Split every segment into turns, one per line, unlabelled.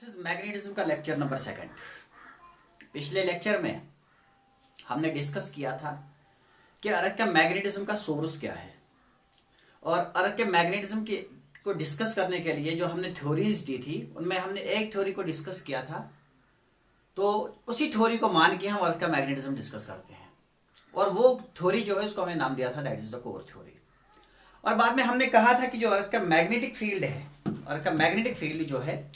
Magnetism का lecture number 2। पिछले lecture में हमने डिस्कस किया था कि अर्थ का मैग्नेटिज्म का सोर्स क्या है, और अर्थ के मैग्नेटिज्म को डिस्कस करने के लिए जो हमने थ्योरीज दी थी उनमें हमने एक थ्योरी को डिस्कस किया था। तो उसी थ्योरी को मान के हम अर्थ का मैग्नेटिज्म डिस्कस करते हैं, और वो थ्योरी जो है उसको हमने नाम दिया था that is the core theory. और बाद में हमने कहा था कि जो अर्थ का मैग्नेटिक फील्ड है, अर्थ का मैग्नेटिक फील्ड जो है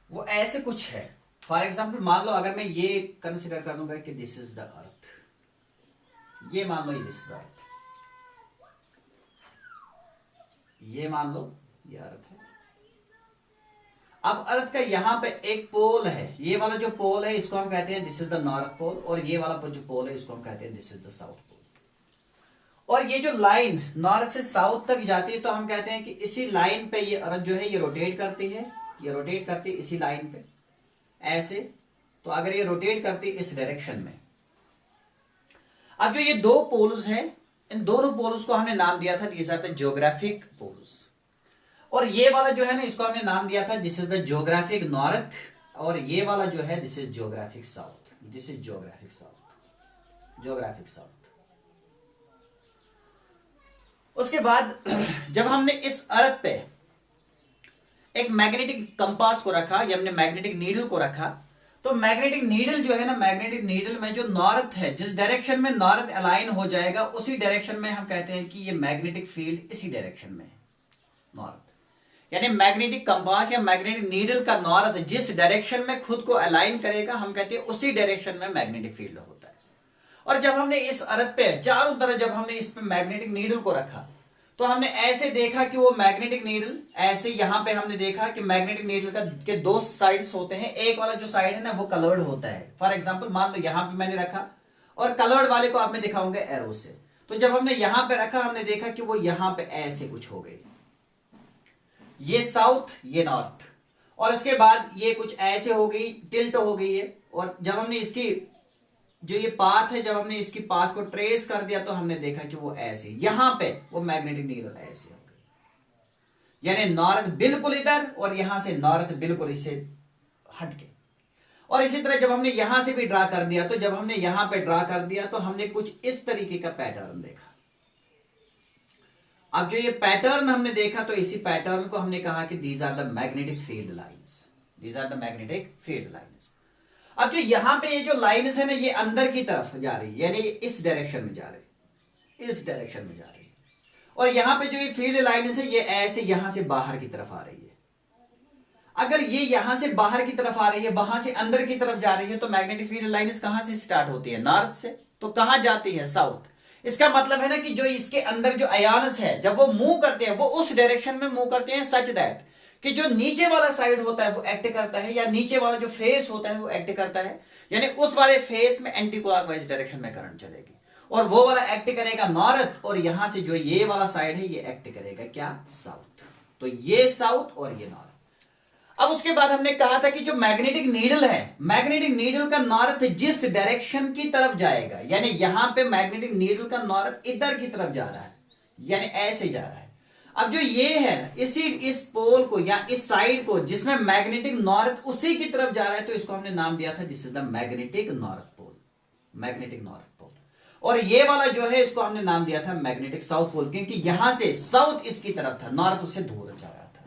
वो ऐसे कुछ है। फॉर एग्जाम्पल मान लो अगर मैं ये कंसिडर कर लूंगा कि दिस इज द अर्थ, ये मान लो ये दिस इज अर्थ, ये मान लो ये अर्थ है। अब अर्थ का यहां पे एक पोल है, ये वाला जो पोल है इसको हम कहते हैं दिस इज द नॉर्थ पोल, और ये वाला जो पोल है इसको हम कहते हैं this is the South Pole. और ये जो लाइन नॉर्थ से साउथ तक जाती है तो हम कहते हैं कि इसी लाइन पे ये अर्थ जो है ये रोटेट करती है, ये रोटेट करती है इसी लाइन पे ऐसे। तो अगर ये रोटेट करती है इस डायरेक्शन में, अब जो ये दो पोल्स हैं इन दोनों पोल्स को हमने नाम दिया था these are the geographic poles. और ये वाला जो है ना इसको हमने नाम दिया था this is the geographic north, और ये वाला जो है this is geographic south, this is geographic south, geographic south. उसके बाद जब हमने इस अर्थ पे एक मैग्नेटिक कंपास को रखा या हमने मैग्नेटिक नीडल को रखा, तो मैग्नेटिक नीडल जो है ना, मैग्नेटिक नीडल में जो नॉर्थ है, जिस डायरेक्शन में नॉर्थ अलाइन हो जाएगा उसी डायरेक्शन में हम कहते हैं कि ये मैग्नेटिक फील्ड इसी डायरेक्शन में है नॉर्थ। यानी मैग्नेटिक कंपास या मैग्नेटिक नीडल का नॉर्थ जिस डायरेक्शन में खुद को अलाइन करेगा हम कहते हैं उसी डायरेक्शन में मैग्नेटिक फील्ड होता है। और जब हमने इस अर्थ पे चारों तरफ जब हमने इस पे मैग्नेटिक नीडल को रखा तो हमने ऐसे देखा कि वो मैग्नेटिक नीडल ऐसे, यहां पे हमने देखा कि मैग्नेटिक नीडल का के दो साइड्स होते हैं। एक वाला जो साइड है ना वो कलर्ड होता है। फॉर एग्जांपल मान लो यहां पे मैंने रखा और कलर्ड वाले को आप मैं दिखाऊंगा एरो से। तो जब हमने यहां पे रखा हमने देखा कि वो यहां पे ऐसे कुछ हो गई, ये साउथ ये नॉर्थ, और उसके बाद ये कुछ ऐसे हो गई, टिल्ट हो गई है। और जब हमने इसकी जो ये पाथ है, जब हमने इसकी पाथ को ट्रेस कर दिया तो हमने देखा कि वो ऐसे, यहां पे वो मैग्नेटिक नीडल ऐसे हो गई, यानी नॉर्थ बिल्कुल इधर और यहां से नॉर्थ बिल्कुल इससे हटके। और इसी तरह जब हमने यहां से भी ड्रा कर दिया, तो जब हमने यहां पे ड्रा कर दिया तो हमने कुछ इस तरीके का पैटर्न देखा। अब जो ये पैटर्न हमने देखा तो इसी पैटर्न को हमने कहा कि these are the magnetic field lines, these are the magnetic field lines. अब जो यहां पे ये जो लाइन्स है ना ये अंदर की तरफ जा रही है, यानी इस डायरेक्शन में जा रही है, इस डायरेक्शन में जा रही है। और यहां पे जो ये फील्ड लाइन्स है ये ऐसे यहां से बाहर की तरफ आ रही है। अगर ये यहां से बाहर की तरफ आ रही है, वहां से अंदर की तरफ जा रही है, तो मैग्नेटिक फील्ड लाइन्स कहां से स्टार्ट होती है? नॉर्थ से। तो कहां जाती है? साउथ। इसका मतलब है ना कि जो इसके अंदर जो आयन्स है जब वो मूव करते हैं वो उस डायरेक्शन में मूव करते हैं सच दैट कि जो नीचे वाला साइड होता है वो एक्ट करता है, या नीचे वाला जो फेस होता है वो एक्ट करता है, यानी उस वाले फेस में एंटी क्लॉकवाइज डायरेक्शन में करंट चलेगी, और वो वाला एक्ट करेगा नॉर्थ, और यहां से जो ये वाला साइड है ये एक्ट करेगा क्या? साउथ। तो ये साउथ और ये नॉर्थ। अब उसके बाद हमने कहा था कि जो मैग्नेटिक नीडल है, मैग्नेटिक नीडल का नॉर्थ जिस डायरेक्शन की तरफ जाएगा, यानी यहां पे मैग्नेटिक नीडल का नॉर्थ इधर की तरफ जा रहा है, यानी ऐसे जा रहा है। अब जो ये है इस पोल को या इस साइड को जिसमें मैग्नेटिक नॉर्थ उसी की तरफ जा रहा है, तो इसको हमने नाम दिया था this is the magnetic north pole, magnetic north पोल। और ये वाला जो है इसको हमने नाम दिया था मैग्नेटिक साउथ पोल, क्योंकि यहां से साउथ इसकी तरफ था, नॉर्थ उससे दूर जा रहा था।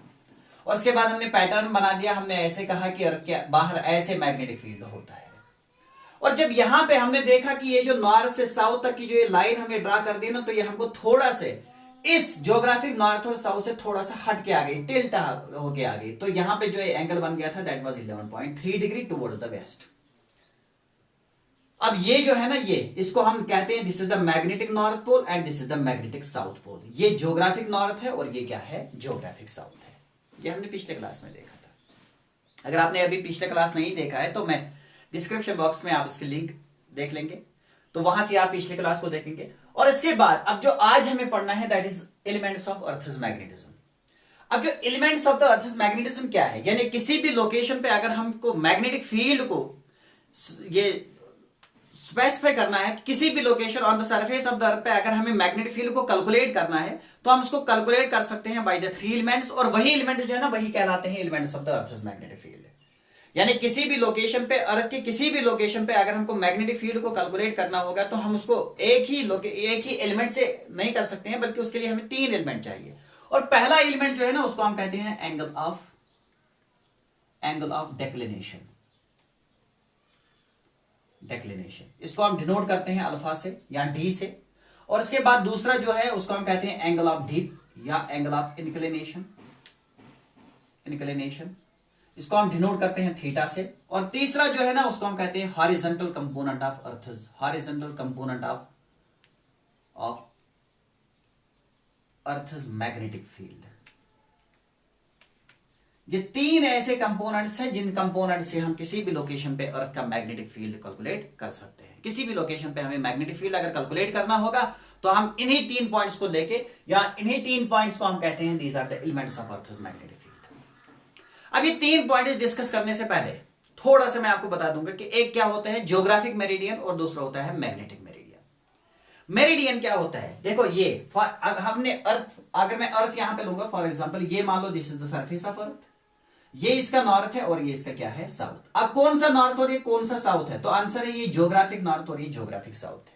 और उसके बाद हमने पैटर्न बना दिया, हमने ऐसे कहा कि अर्थ के बाहर ऐसे मैग्नेटिक फील्ड होता है। और जब यहां पे हमने देखा कि ये जो नॉर्थ से साउथ तक की जो ये लाइन हमने ड्रा कर दी ना, तो ये हमको थोड़ा से इस ज्योग्राफिक नॉर्थ और साउथ से थोड़ा सा हट के आ गई, टिल्ट होके आ गई। तो यहां पे जो एंगल बन गया था that was 11.3 degree towards the west. अब ये जो है ना ये इसको हम कहते हैं this is the magnetic north pole and this is the magnetic south pole. ये ज्योग्राफिक नॉर्थ है और ये क्या है? ज्योग्राफिक साउथ है। ये हमने पिछले क्लास में देखा था। अगर आपने अभी पिछले क्लास नहीं देखा है तो मैं डिस्क्रिप्शन बॉक्स में आप इसकी लिंक देख लेंगे, तो वहां से आप पिछले क्लास को देखेंगे। और इसके बाद अब जो आज हमें पढ़ना है that is elements of earth's magnetism. अब जो elements of the earth's magnetism क्या है, यानी किसी भी लोकेशन पे अगर हमको मैग्नेटिक फील्ड को ये स्पेसिफाई करना है, किसी भी location on the surface of the अर्थ पे अगर हमें मैग्नेटिक फील्ड को कैलकुलेट करना है तो हम उसको कैलकुलेट कर सकते हैं बाय द 3 एलिमेंट्स, और वही एलिमेंट जो है ना वही कहलाते हैं elements of the earth's magnetic field. यानी किसी भी लोकेशन पे, अर्थ के किसी भी लोकेशन पे अगर हमको मैग्नेटिक फील्ड को कैलकुलेट करना होगा तो हम उसको एक ही एलिमेंट से नहीं कर सकते हैं, बल्कि उसके लिए हमें 3 एलिमेंट चाहिए। और पहला एलिमेंट जो है ना उसको हम कहते हैं एंगल ऑफ डेक्लिनेशन। इसको हम डिनोट करते हैं अल्फा से या डी से। और इसके बाद दूसरा जो है उसको हम कहते हैं एंगल ऑफ डीप या एंगल ऑफ इंक्लिनेशन। इसको हम डिनोट करते हैं थीटा से। और तीसरा जो है ना उसको हम कहते हैं horizontal component of earth's magnetic field. ये 3 ऐसे कंपोनेंट्स हैं जिन कंपोनेंट से हम किसी भी लोकेशन पे अर्थ का मैग्नेटिक फील्ड कैलकुलेट कर सकते हैं। किसी भी लोकेशन पे हमें मैग्नेटिक फील्ड अगर कैलकुलेट करना होगा तो हम इन्हीं 3 पॉइंट्स को लेके, या इन्हीं 3 पॉइंट्स को हम कहते हैं these are the elements of earth's magnetic field. अब ये 3 पॉइंट्स डिस्कस करने से पहले थोड़ा सा मैं आपको बता दूंगा कि एक क्या होता है ज्योग्राफिक मेरिडियन और दूसरा होता है मैग्नेटिक मेरिडियन। मेरिडियन क्या होता है, देखो ये हमने अर्थ, अगर मैं अर्थ यहां पे लूंगा फॉर एग्जांपल, ये मान लो this is the surface of earth, ये इसका नॉर्थ है और ये इसका क्या है साउथ। अब कौन सा नॉर्थ और ये कौन सा साउथ है, तो आंसर है ये ज्योग्राफिक नॉर्थ और ये ज्योग्राफिक साउथ है।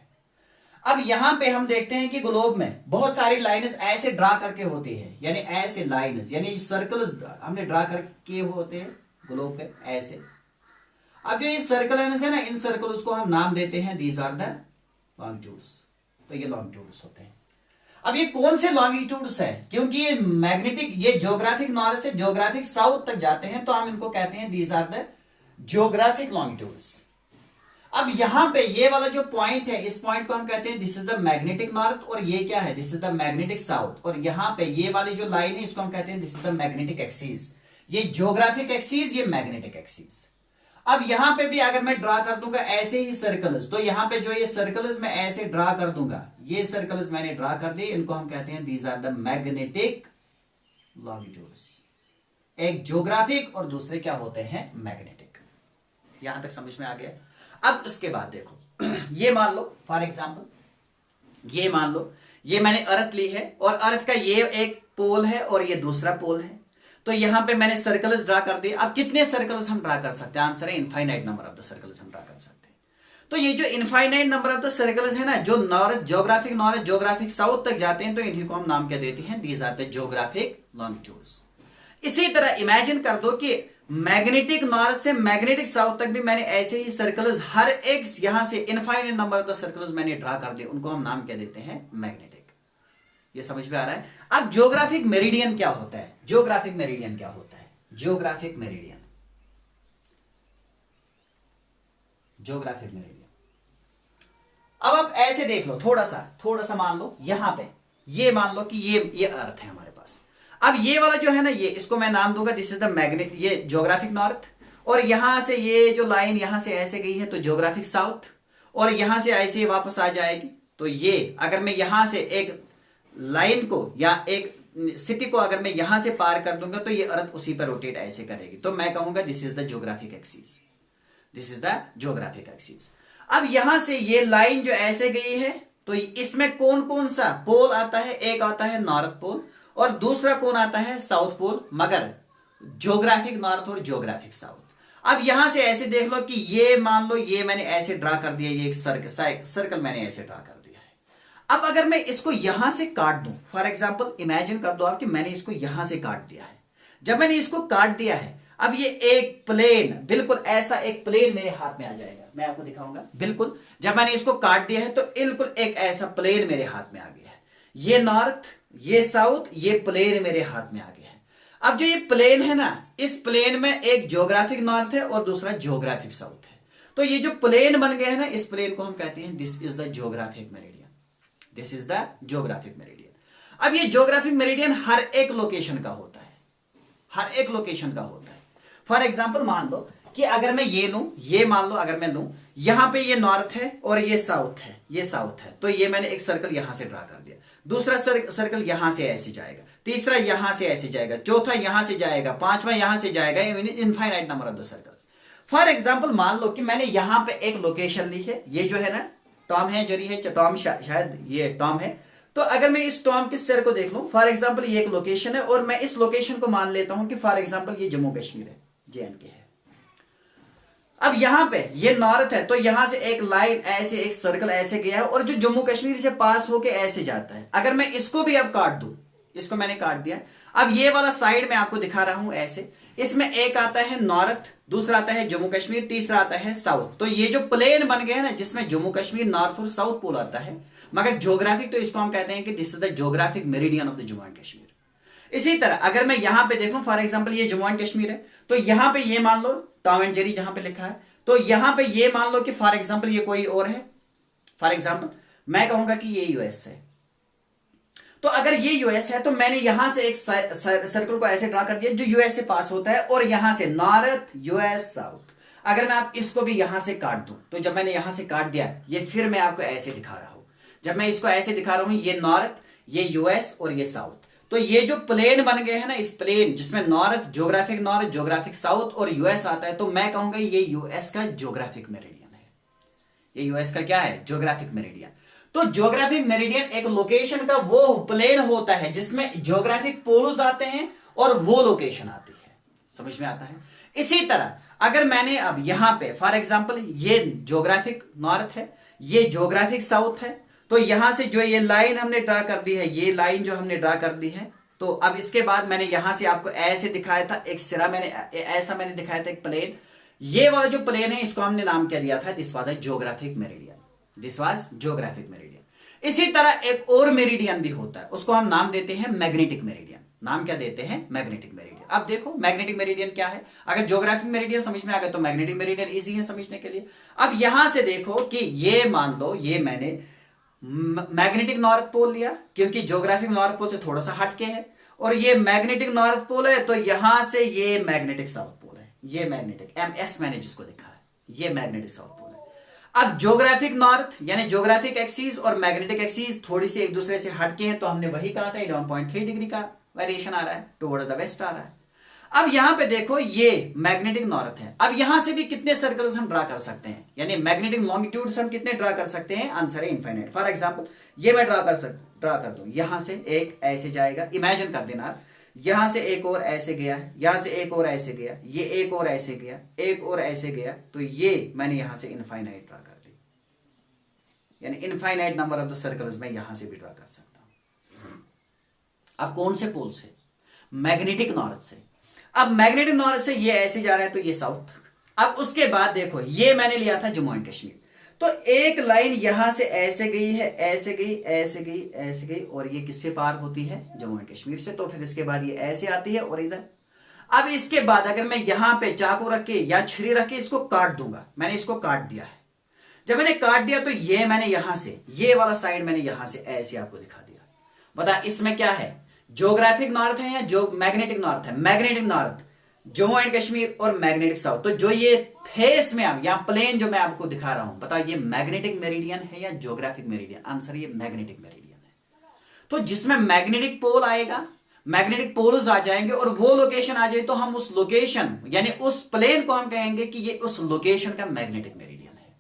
अब यहां पे हम देखते हैं कि ग्लोब में बहुत सारी लाइन्स ऐसे ड्रा करके होती है, यानी ऐसे लाइन्स यानी सर्कल्स हमने ड्रा करके होते हैं ग्लोब पे ऐसे। अब जो ये सर्कल्स है ना, इन सर्कल्स को हम नाम देते हैं दीज आर द लॉन्गिट्यूड्स। तो ये लॉन्गिट्यूड्स होते हैं। अब ये कौन से लॉन्गिट्यूड्स है, क्योंकि ये मैग्नेटिक, ये ज्योग्राफिक नॉर्थ से ज्योग्राफिक साउथ तक जाते हैं, तो हम इनको कहते हैं these are the geographic longitudes. अब यहां पे ये वाला जो पॉइंट है, इस पॉइंट को हम कहते हैं this is the magnetic north, और ये क्या है this is the magnetic south. और यहां पे ये वाली जो लाइन है इसको हम कहते हैं this is the magnetic axis. ये ज्योग्राफिक एक्सिस, ये मैग्नेटिक एक्सिस। अब यहां पे भी अगर मैं ड्रा कर दूंगा ऐसे ही सर्कल्स, तो यहां पे जो ये सर्कल्स मैं ऐसे ड्रा कर दूंगा, ये सर्कल्स मैंने ड्रा कर दिए, इनको हम कहते हैं these are the magnetic longitudes. एक ज्योग्राफिक और दूसरे क्या होते हैं मैग्नेटिक। यहां तक समझ में आ गया। अब उसके बाद देखो ये मान लो फॉर एग्जांपल, ये मान लो ये मैंने अर्थ ली है और अर्थ का ये एक पोल है और ये दूसरा पोल है। तो यहां पे मैंने सर्कल्स ड्रा कर दिए। अब कितने सर्कल्स हम ड्रा कर सकते हैं, आंसर है infinite number of the circles हम ड्रा कर सकते हैं। तो ये जो infinite number of the circles है ना, जो नॉर्थ ज्योग्राफिक साउथ तक जाते हैं, तो इन्हीं को हम नाम क्या देते हैं, these are the geographic longitudes. इसी तरह इमेजिन कर दो कि मैग्नेटिक नॉर्थ से मैग्नेटिक साउथ तक भी मैंने ऐसे ही सर्कल्स, हर एक यहां से infinite number of the circles मैंने ड्रा कर दिए, उनको हम नाम क्या देते हैं, मैग्नेटिक। ये समझ में आ रहा है। अब ज्योग्राफिक मेरिडियन क्या होता है, ज्योग्राफिक मेरिडियन अब आप ऐसे देख लो, थोड़ा सा मान लो यहां पे, ये मान लो कि ये अर्थ है हमारे पास। अब ये वाला जो है ना, ये इसको मैं नाम दूंगा दिस इज द मैग्नेट, ये ज्योग्राफिक नॉर्थ। और यहां से ये जो लाइन यहां से ऐसे गई है तो ज्योग्राफिक साउथ, और यहां से ऐसे वापस आ जाएगी। तो ये अगर मैं यहां से एक लाइन को या एक सिटी को अगर मैं यहां से पार कर दूंगा तो ये अर्थ उसी पर रोटेट ऐसे करेगी, तो मैं कहूंगा this is the geographic axis. अब यहां से ये लाइन जो ऐसे गई है, तो इसमें कौन कौन सा पोल आता है, एक आता है नॉर्थ पोल और दूसरा कौन आता है, साउथ पोल, मगर ज्योग्राफिक नॉर्थ और ज्योग्राफिक साउथ। अब यहां से ऐसे देख लो कि ये मान लो ये मैंने ऐसे ड्रा कर दिया, ये एक सर्कल मैंने ऐसे ड्रा कर दिया है। अब अगर मैं इसको यहां से काट दूं, फॉर एग्जांपल इमेजिन कर दो आप कि मैंने इसको यहां से काट दिया है। जब मैंने इसको काट दिया है, अब ये एक प्लेन, बिल्कुल ऐसा एक प्लेन मेरे हाथ में आ जाएगा, मैं आपको दिखाऊंगा। बिल्कुल जब मैंने इसको काट दिया है तो बिल्कुल एक ऐसा प्लेन मेरे हाथ में आ गया है। ये नॉर्थ, ये साउथ, ये प्लेन मेरे हाथ में आ गया है। अब जो ये प्लेन है ना, इस प्लेन में एक ज्योग्राफिक नॉर्थ है और दूसरा ज्योग्राफिक साउथ है। तो ये जो प्लेन बन गया है ना, इस प्लेन को हम कहते हैं this is the geographic meridian. अब ये ज्योग्राफिक मेरिडियन हर एक लोकेशन का होता है, फॉर एग्जांपल मान लो कि अगर मैं ये लूं, ये मान लो अगर मैं लूं, यहां पे ये नॉर्थ है और ये साउथ है, तो ये मैंने एक सर्कल यहां से ड्रा कर दिया। दूसरा सर्कल यहां से ऐसे जाएगा, तीसरा यहां से ऐसे जाएगा, चौथा यहां से जाएगा, पांचवा यहां से जाएगा, infinite number of the circles. For example मान लो कि मैंने यहां पे एक लोकेशन ली है, ये जो है ना टॉम है, जरी है, टॉम शायद ये टॉम है। तो अगर मैं इस टॉम के सर को देख लूं, फॉर एग्जांपल ये एक लोकेशन है और मैं इस लोकेशन को मान लेता हूं कि फॉर एग्जांपल ये जम्मू कश्मीर है, JNK है। अब यहां पे ये नॉर्थ है, तो यहां से एक लाइन ऐसे, एक सर्कल ऐसे गया है और जो जम्मू कश्मीर से पास होके ऐसे जाता है। अगर मैं इसको भी अब काट दूं, इसको मैंने काट दिया, अब ये वाला साइड मैं आपको दिखा रहा हूं ऐसे, इसमें एक आता है नॉर्थ, दूसरा आता है जम्मू कश्मीर, तीसरा आता है साउथ। तो ये जो प्लेन बन गया ना, जिसमें जम्मू कश्मीर, नॉर्थ और साउथ पोल आता है, मगर ज्योग्राफिक तो इसको हम कहते हैं कि this is the geographic meridian of the Jammu and Kashmir. इसी तरह अगर मैं यहां पे देखूं, फॉर एग्जांपल ये जम्मू एंड कश्मीर है, तो यहां पे ये मान लो टॉम एंड जेरी जहां पे लिखा है, तो यहां पे ये मान लो कि फॉर एग्जांपल ये कोई और है, फॉर एग्जांपल मैं कहूंगा कि ये यूएस है। तो अगर ये यूएस है तो मैंने यहां से एक सर्कल को ऐसे ड्रा कर दिया जो यूएस से पास होता है, और यहां से नॉर्थ, यूएस, साउथ। अगर मैं आप इसको भी यहां से काट दूं, तो जब मैंने यहां से काट दिया, ये फिर मैं आपको ऐसे दिखा रहा हूं, जब मैं इसको ऐसे दिखा रहा हूं, ये नॉर्थ, ये यूएस और ये साउथ। तो ये जो प्लेन बन गए हैं ना, इस प्लेन जिसमें नॉर्थ, ज्योग्राफिक साउथ और यूएस आता है, तो मैं कहूंगा ये यूएस का ज्योग्राफिक मेरिडियन है। ये यूएस का क्या है? Geographic meridian. तो ज्योग्राफिक मेरिडियन एक लोकेशन का वो प्लेन होता है जिसमें ज्योग्राफिक पोल्स आते हैं और वो लोकेशन आती है। समझ में आता है? इसी तरह अगर मैंने अब यहां पे फॉर एग्जांपल ये ज्योग्राफिक नॉर्थ है, ये ज्योग्राफिक साउथ है, तो यहां से जो ये लाइन हमने ड्रा कर दी है, ये लाइन जो हमने ड्रा कर दी है, तो अब इसके बाद मैंने यहां से आपको ऐसे दिखाया था, एक सिरा मैंने ऐसा मैंने दिखाया था, एक प्लेन। ये वाला जो प्लेन है इसको हमने नाम क्या दिया था? This was a geographic meridian. This was geographic meridian. इसी तरह एक और मेरिडियन भी होता है, उसको हम नाम देते हैं मैग्नेटिक मेरिडियन। नाम क्या देते हैं? Magnetic meridian. अब देखो मैग्नेटिक मेरिडियन क्या है। अगर ज्योग्राफिक मेरिडियन समझ में आ गया तो मैग्नेटिक मेरिडियन इजी है समझने के लिए। अब यहां से देखो कि ये मान लो ये मैंने मैग्नेटिक नॉर्थ पोल लिया, क्योंकि ज्योग्राफिक नॉर्थ पोल से थोड़ा सा हटके है, और ये मैग्नेटिक नॉर्थ पोल है, तो यहां से ये मैग्नेटिक साउथ पोल है। ये मैग्नेटिक MS मैंने जिसको देखा है, ये मैग्नेटिक साउथ पोल है। अब ज्योग्राफिक नॉर्थ यानी ज्योग्राफिक एक्सिस और मैग्नेटिक एक्सिस थोड़ी सी एक दूसरे से हटके हैं, तो हमने वही कहा था 11.3 डिग्री का वेरिएशन आ रहा है, टुवर्ड्स द वेस्ट आ रहा है। अब यहां पे देखो ये मैग्नेटिक नॉर्थ है। अब यहां से भी कितने सर्कल्स हम ड्रा कर सकते हैं, यानी मैग्नेटिक लॉन्गिट्यूड्स हम कितने ड्रा कर सकते हैं? आंसर है इनफाइनाइट। फॉर एग्जांपल ये मैं ड्रा कर दूं, यहां से एक ऐसे जाएगा, इमेजिन कर देना आप, यहां से एक और ऐसे गया है, यहां से एक और ऐसे गया, ये एक और ऐसे गया, एक और ऐसे गया, तो ये मैंने यहां से इनफाइनाइट ड्रा कर दी, यानी infinite number of the circles मैं यहां से भी ड्रा कर सकता हूं। अब कौन से पोल से? मैग्नेटिक नॉर्थ से। अब मैग्नेटिक नॉर्थ से ये ऐसे जा रहा है, तो ये साउथ। अब उसके बाद देखो ये मैंने लिया था जम्मू एंड कश्मीर, तो एक लाइन यहां से ऐसे गई है, ऐसे गई, ऐसे गई, ऐसे गई, और ये किससे पार होती है? जम्मू एंड कश्मीर से। तो फिर इसके बाद ये ऐसे आती है और इधर। अब इसके बाद अगर मैं यहां पे चाकू रख के या छुरी रख के इसको काट दूंगा, मैंने इसको काट दिया है। जब मैंने काट दिया तो ये मैंने यहां से, ये वाला साइड मैंने यहां से ऐसे आपको दिखा दिया। बता इसमें क्या है? ज्योग्राफिक नॉर्थ है या जो मैग्नेटिक नॉर्थ है? Magnetic north, Jammu and Kashmir और मैग्नेटिक साउथ। तो जो ये फेस में या प्लेन जो मैं आपको दिखा रहा हूं, बताओ ये मैग्नेटिक मेरिडियन है या ज्योग्राफिक मेरिडियन? आंसर ये मैग्नेटिक मेरिडियन है। तो जिसमें मैग्नेटिक पोल आएगा, मैग्नेटिक पोल्स आ जाएंगे और वो लोकेशन आ जाए, तो हम उस लोकेशन यानी उस प्लेन को हम कहेंगे कि ये उस लोकेशन का मैग्नेटिक मेरिडियन है।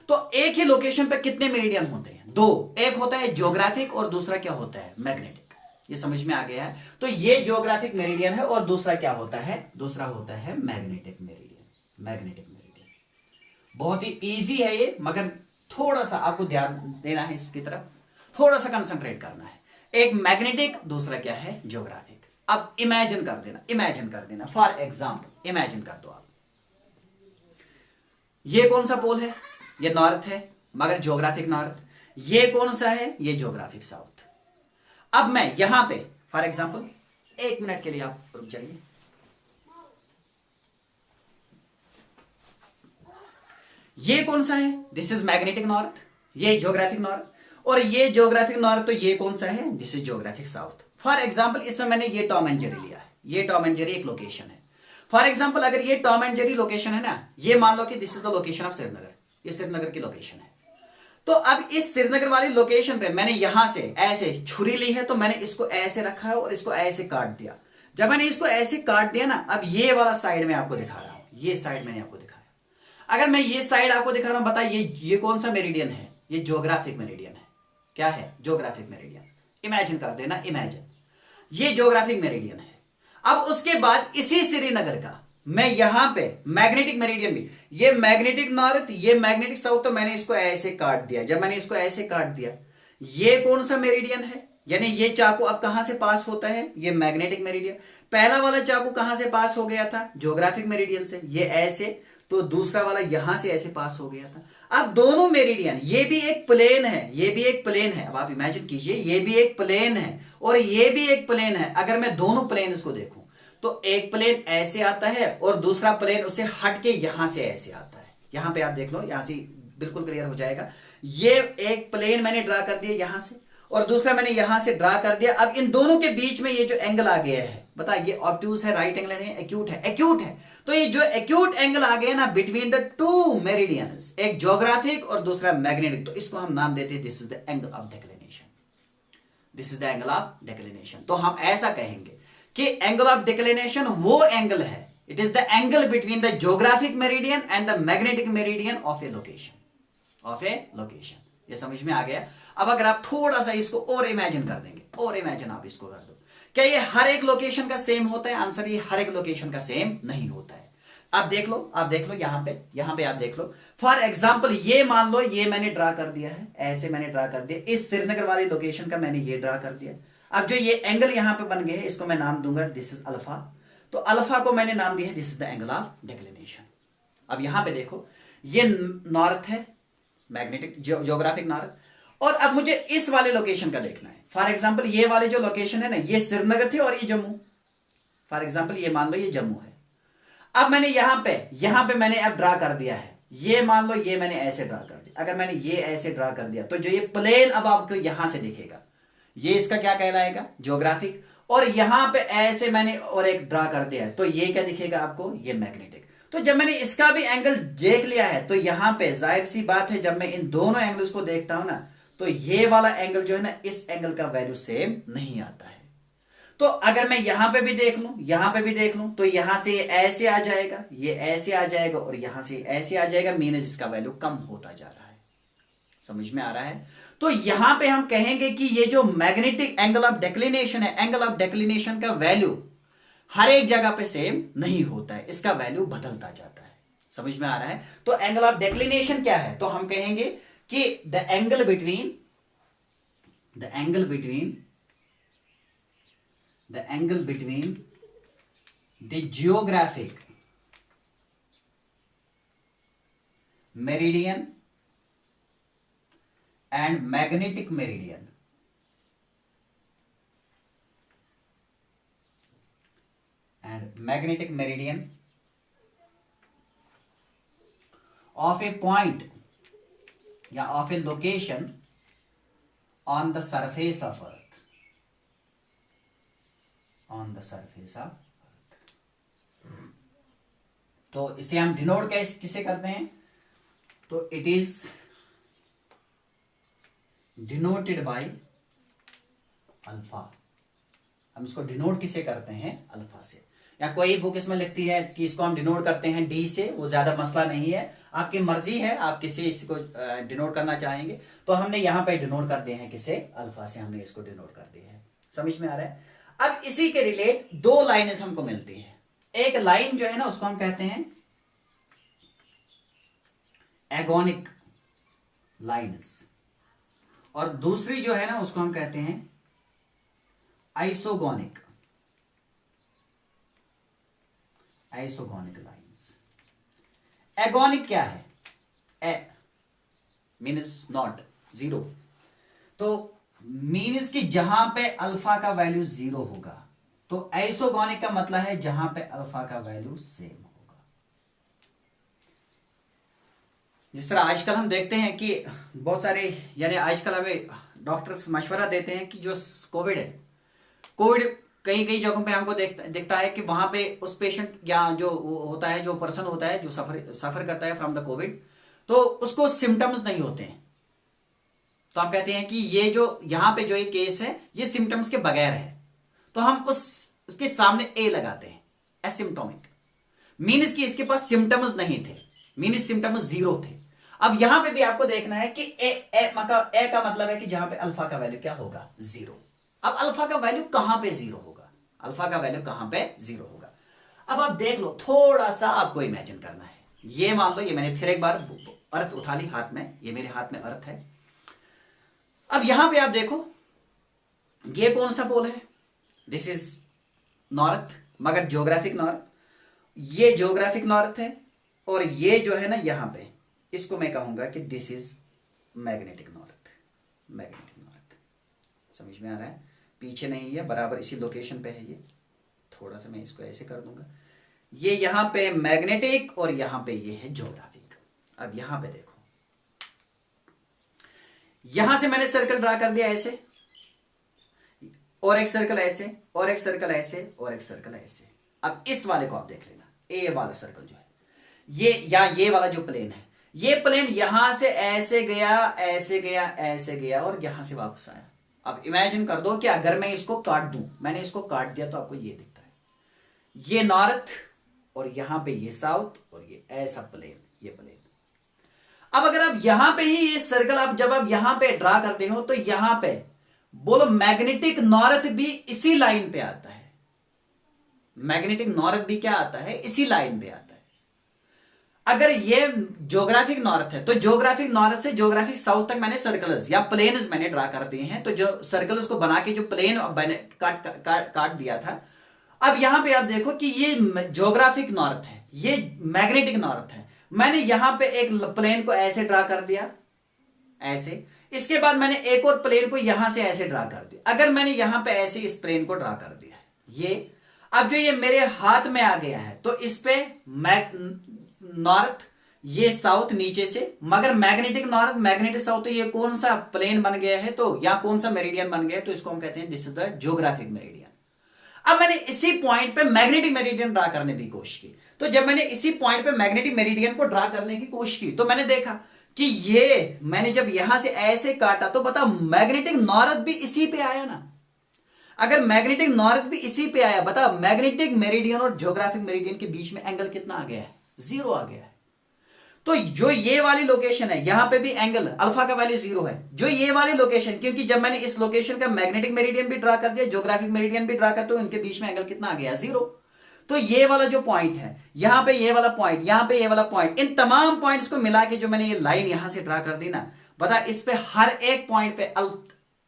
तो एक ही लोकेशन पर कितने मेरिडियन होते हैं? दो। एक होता है ज्योग्राफिक और दूसरा क्या होता है? मैग्नेटिक। ये समझ में आ गया है? तो ये ज्योग्राफिक मेरिडियन है और दूसरा क्या होता है? दूसरा होता है मैग्नेटिक मेरिडियन। मैग्नेटिक मेरिडियन बहुत ही इजी है ये, मगर थोड़ा सा आपको ध्यान देना है इसकी तरफ, थोड़ा सा कंसंट्रेट करना है। एक मैग्नेटिक, दूसरा क्या है? ज्योग्राफिक। अब इमेजिन कर देना फॉर एग्जाम्पल, इमेजिन कर दो आप, ये कौन सा पोल है? ये नॉर्थ है, मगर ज्योग्राफिक नॉर्थ। ये कौन सा है? ये ज्योग्राफिक साउथ। अब मैं यहां पे फॉर एग्जांपल 1 मिनट के लिए आप रुक जाइए। ये कौन सा है? दिस इज मैग्नेटिक नॉर्थ, ये ज्योग्राफिक नॉर्थ, और ये ज्योग्राफिक नॉर्थ, तो ये कौन सा है? This is geographic south. For example इसमें मैंने ये टॉम एंड जेरी लिया है, ये टॉम एंड जेरी एक लोकेशन है। फॉर एग्जांपल अगर ये टॉम एंड जेरी लोकेशन है ना, ये मान लो कि this is the location of Srinagar, ये श्रीनगर की लोकेशन है। तो अब इस श्रीनगर वाली लोकेशन पे मैंने यहां से ऐसे छुरी ली है, तो मैंने इसको ऐसे रखा है और इसको ऐसे काट दिया। जब मैंने इसको ऐसे काट दिया ना, अब ये वाला साइड में आपको दिखा रहा हूं, ये साइड मैंने आपको दिखाया। अगर मैं ये साइड आपको दिखा रहा हूं, बताइए ये कौन सा मेरिडियन है? ये ज्योग्राफिक मेरिडियन है। क्या है? Geographic meridian. इमेजिन कर देना, इमेजिन ये ज्योग्राफिक मेरिडियन है। अब उसके बाद इसी श्रीनगर का मैं यहां पे मैग्नेटिक मेरिडियन भी, ये मैग्नेटिक नॉर्थ, ये मैग्नेटिक साउथ, तो मैंने इसको ऐसे काट दिया। जब मैंने इसको ऐसे काट दिया, ये कौन सा मेरिडियन है, यानी ये चाकू अब कहां से पास होता है, ये मैग्नेटिक मेरिडियन। पहला वाला चाकू कहां से पास हो गया था, ज्योग्राफिक मेरिडियन से, ये ऐसे, तो दूसरा वाला यहां से ऐसे पास हो गया था। अब दोनों मेरिडियन, ये भी एक प्लेन है, ये भी एक प्लेन है। अब आप इमेजिन कीजिए, ये भी एक प्लेन है और ये भी एक प्लेन है। अगर मैं दोनों प्लेन को देखूं तो एक प्लेन ऐसे आता है और दूसरा प्लेन उससे हट के यहां से ऐसे आता है। यहां पे आप देख लो, यहां से बिल्कुल क्लियर हो जाएगा। ये एक प्लेन मैंने ड्रा कर दिया यहां से और दूसरा मैंने यहां से ड्रा कर दिया। अब इन दोनों के बीच में ये जो एंगल आ गया है, बताइए, ये ऑब्ट्यूज है, राइट एंगल है, एक्यूट है, एक्यूट है। तो ये जो एक्यूट एंगल आ गया ना बिटवीन द टू मेरिडियंस, एक ज्योग्राफिक और दूसरा मैग्नेटिक, तो इसको हम नाम देते हैं this is the angle of declination. This is the angle of declination. तो हम ऐसा कहेंगे कि एंगल ऑफ डिक्लिनेशन वो एंगल है, it is the angle between the geographic meridian and the magnetic meridian of A location, of A location. ये समझ में आ गया। अब अगर आप थोड़ा सा इसको और इमेजिन कर देंगे, और इमेजिन आप इसको कर दो, क्या ये हर एक लोकेशन का सेम होता है? आंसर ये हर एक लोकेशन का सेम नहीं होता है। आप देख लो, आप देख लो, यहां पे आप देख लो। फॉर एग्जाम्पल ये मान लो, ये मैंने ड्रा कर दिया है, ऐसे मैंने ड्रा कर दिया, इस श्रीनगर वाली लोकेशन का मैंने ये ड्रा कर दिया। अब जो ये एंगल यहां पे बन गए हैं, इसको मैं नाम दूंगा दिस इज अल्फा। तो अल्फा को मैंने नाम दिया है this is the angle of declination. अब यहां पे देखो, ये नॉर्थ है, मैग्नेटिक ज्योग्राफिक नॉर्थ, और अब मुझे इस वाले लोकेशन का देखना है। फॉर एग्जाम्पल ये वाले जो लोकेशन है ना, ये श्रीनगर थे और ये जम्मू। फॉर एग्जाम्पल ये मान लो ये जम्मू है। अब मैंने यहां पे मैंने अब ड्रा कर दिया है, ये मान लो ये मैंने ऐसे ड्रा कर दिया। अगर मैंने ये ऐसे ड्रा कर दिया तो जो ये प्लेन अब आपको यहां से दिखेगा, ये इसका क्या कहलाएगा, ज्योग्राफिक। और यहां पे ऐसे मैंने और एक ड्रा कर दिया है, तो ये क्या दिखेगा आपको, ये मैग्नेटिक। तो जब मैंने इसका भी एंगल देख लिया है, तो यहां पे जाहिर सी बात है, जब मैं इन दोनों एंगल्स को देखता हूं ना, तो ये वाला एंगल जो है ना, इस एंगल का वैल्यू सेम नहीं आता है। तो अगर मैं यहां पे भी देख लूं, यहां पे भी देख लूं, तो यहां से ये ऐसे आ जाएगा, ये ऐसे आ जाएगा और यहां से ऐसे आ जाएगा, मीनस इसका वैल्यू कम होता जा रहा है। समझ में आ रहा है? तो यहां पे हम कहेंगे कि ये जो मैग्नेटिक एंगल ऑफ डिक्लिनेशन है, एंगल ऑफ डिक्लिनेशन का वैल्यू हर एक जगह पे सेम नहीं होता है, इसका वैल्यू बदलता जाता है। समझ में आ रहा है? तो एंगल ऑफ डिक्लिनेशन क्या है? तो हम कहेंगे कि the angle between the geographic meridian and magnetic meridian of a point या of a location on the surface of earth, तो इसे हम डिनोट किसे करते हैं? तो it is denoted by alpha. हम इसको डिनोट किसे करते हैं? अल्फा से। या कोई बुक इसमें लिखती है कि इसको हम डिनोट करते हैं डी से, वो ज्यादा मसला नहीं है, आपकी मर्जी है आप किसे इसको डिनोट करना चाहेंगे। तो हमने यहां पे डिनोट कर दिए हैं किसे? अल्फा से हमने इसको डिनोट कर दिया है। समझ में आ रहा है? अब इसी के रिलेट दो लाइनें हमको मिलती हैं। एक लाइन जो है ना, उसको हम कहते हैं एगोनिक लाइन्स, और दूसरी जो है ना, उसको हम कहते हैं आइसोगोनिक लाइंस। एगोनिक क्या है? ए मीन्स नॉट, जीरो। तो मीन्स कि जहां पे अल्फा का वैल्यू जीरो होगा। तो आइसोगोनिक का मतलब है जहां पे अल्फा का वैल्यू सेम होगा। जिस तरह आजकल हम देखते हैं कि बहुत सारे, यानी आजकल हमें डॉक्टर्स मशवरा देते हैं कि जो कोविड है, कोविड कई कई जगहों पे हमको दिखता है कि वहां पे उस पेशेंट या जो होता है, जो पर्सन होता है जो सफर करता है फ्रॉम द कोविड, तो उसको सिम्टम्स नहीं होते हैं। तो हम कहते हैं कि ये जो यहां पे जो ये केस है, ये सिम्टम्स के बगैर है, तो हम उसके सामने ए लगाते हैं, एसिम्टोमिक। मीन्स कि इसके पास सिम्टम्स नहीं थे, मीन्स सिम्टम्स जीरो थे। अब यहां पे भी आपको देखना है कि ए का मतलब है कि जहां पे अल्फा का वैल्यू क्या होगा? जीरो। अब अल्फा का वैल्यू कहां पे जीरो होगा? अल्फा का वैल्यू कहां पे जीरो होगा? अब आप देख लो, थोड़ा सा आपको इमेजिन करना है। ये मान लो, ये मैंने फिर एक बार अर्थ उठा ली हाथ में, ये मेरे हाथ में अर्थ है। अब यहां पे आप देखो, ये कौन सा पोल है? दिस इज नॉर्थ, मगर ज्योग्राफिक नॉर्थ, ये ज्योग्राफिक नॉर्थ है। और ये जो है ना यहां पे, इसको मैं कहूंगा कि this is magnetic north. Magnetic north समझ में आ रहा है? पीछे नहीं है, बराबर इसी लोकेशन पे है ये। थोड़ा सा मैं इसको ऐसे कर दूंगा, ये यहां पे मैग्नेटिक और यहां पे ये है ज्योग्राफिक। अब यहां पे देखो, यहां से मैंने सर्कल ड्रा कर दिया ऐसे, और एक सर्कल ऐसे, और एक सर्कल ऐसे, और एक सर्कल ऐसे। अब इस वाले को आप देख लेना, ए वाला सर्कल जो है ये, या ये वाला जो प्लेन है, ये प्लेन यहां से ऐसे गया, ऐसे गया, ऐसे गया, और यहां से वापस आया। अब इमेजिन कर दो कि अगर मैं इसको काट दूं, मैंने इसको काट दिया तो आपको ये दिखता है, ये नॉर्थ और यहां पे ये साउथ, और ये ऐसा प्लेन, ये प्लेन। अब अगर आप यहां पे ही ये सर्कल आप जब आप यहां पे ड्रा करते हो, तो यहां पे बोलो मैग्नेटिक नॉर्थ भी इसी लाइन पे आता है। मैग्नेटिक नॉर्थ भी क्या आता है? इसी लाइन पे आता है। अगर ये ज्योग्राफिक नॉर्थ है, तो ज्योग्राफिक नॉर्थ से ज्योग्राफिक साउथ तक मैंने सर्कल्स या प्लेन्स मैंने ड्रा कर दिए हैं। तो जो सर्कल्स को बना के जो प्लेन काट दिया था, अब यहां पे आप देखो कि ये ज्योग्राफिक नॉर्थ है, ये मैग्नेटिक नॉर्थ है। मैंने यहां पे एक प्लेन को ऐसे ड्रा कर दिया, ऐसे। इसके बाद मैंने एक और प्लेन को यहां से ऐसे ड्रा कर दिया। अगर मैंने यहां पे ऐसे इस प्लेन को ड्रा कर दिया, ये अब जो ये मेरे हाथ में आ गया है, तो इस पे नॉर्थ, ये साउथ नीचे से, मगर मैग्नेटिक नॉर्थ, मैग्नेटिक साउथ, तो ये कौन सा प्लेन बन गया है, तो या कौन सा मेरिडियन बन गया है, तो इसको हम कहते हैं this is the geographic meridian. अब मैंने इसी पॉइंट पे मैग्नेटिक मेरिडियन ड्रा करने की कोशिश की। तो जब मैंने इसी पॉइंट पे मैग्नेटिक मेरिडियन को ड्रा करने की कोशिश की, तो मैंने देखा कि ये मैंने जब यहां से ऐसे काटा, तो बता मैग्नेटिक नॉर्थ भी इसी पे आया ना। अगर मैग्नेटिक नॉर्थ भी इसी पे आया, बता मैग्नेटिक मेरिडियन और ज्योग्राफिक मेरिडियन के बीच में एंगल कितना आ गया है? 0 आ गया है। तो जो ये वाली लोकेशन है, यहां पे भी एंगल अल्फा का वैल्यू 0 है। जो ये वाली लोकेशन, क्योंकि जब मैंने इस लोकेशन का मैग्नेटिक मेरिडियन भी ड्रा कर दिया, ज्योग्राफिक मेरिडियन भी ड्रा कर, तो इनके बीच में एंगल कितना आ गया? 0। तो ये वाला जो पॉइंट है, यहां पे ये वाला पॉइंट, यहां पे ये वाला पॉइंट, इन तमाम पॉइंट्स को मिला के जो मैंने ये लाइन यहां से ड्रा कर दी ना, बता इस पे हर एक पॉइंट पे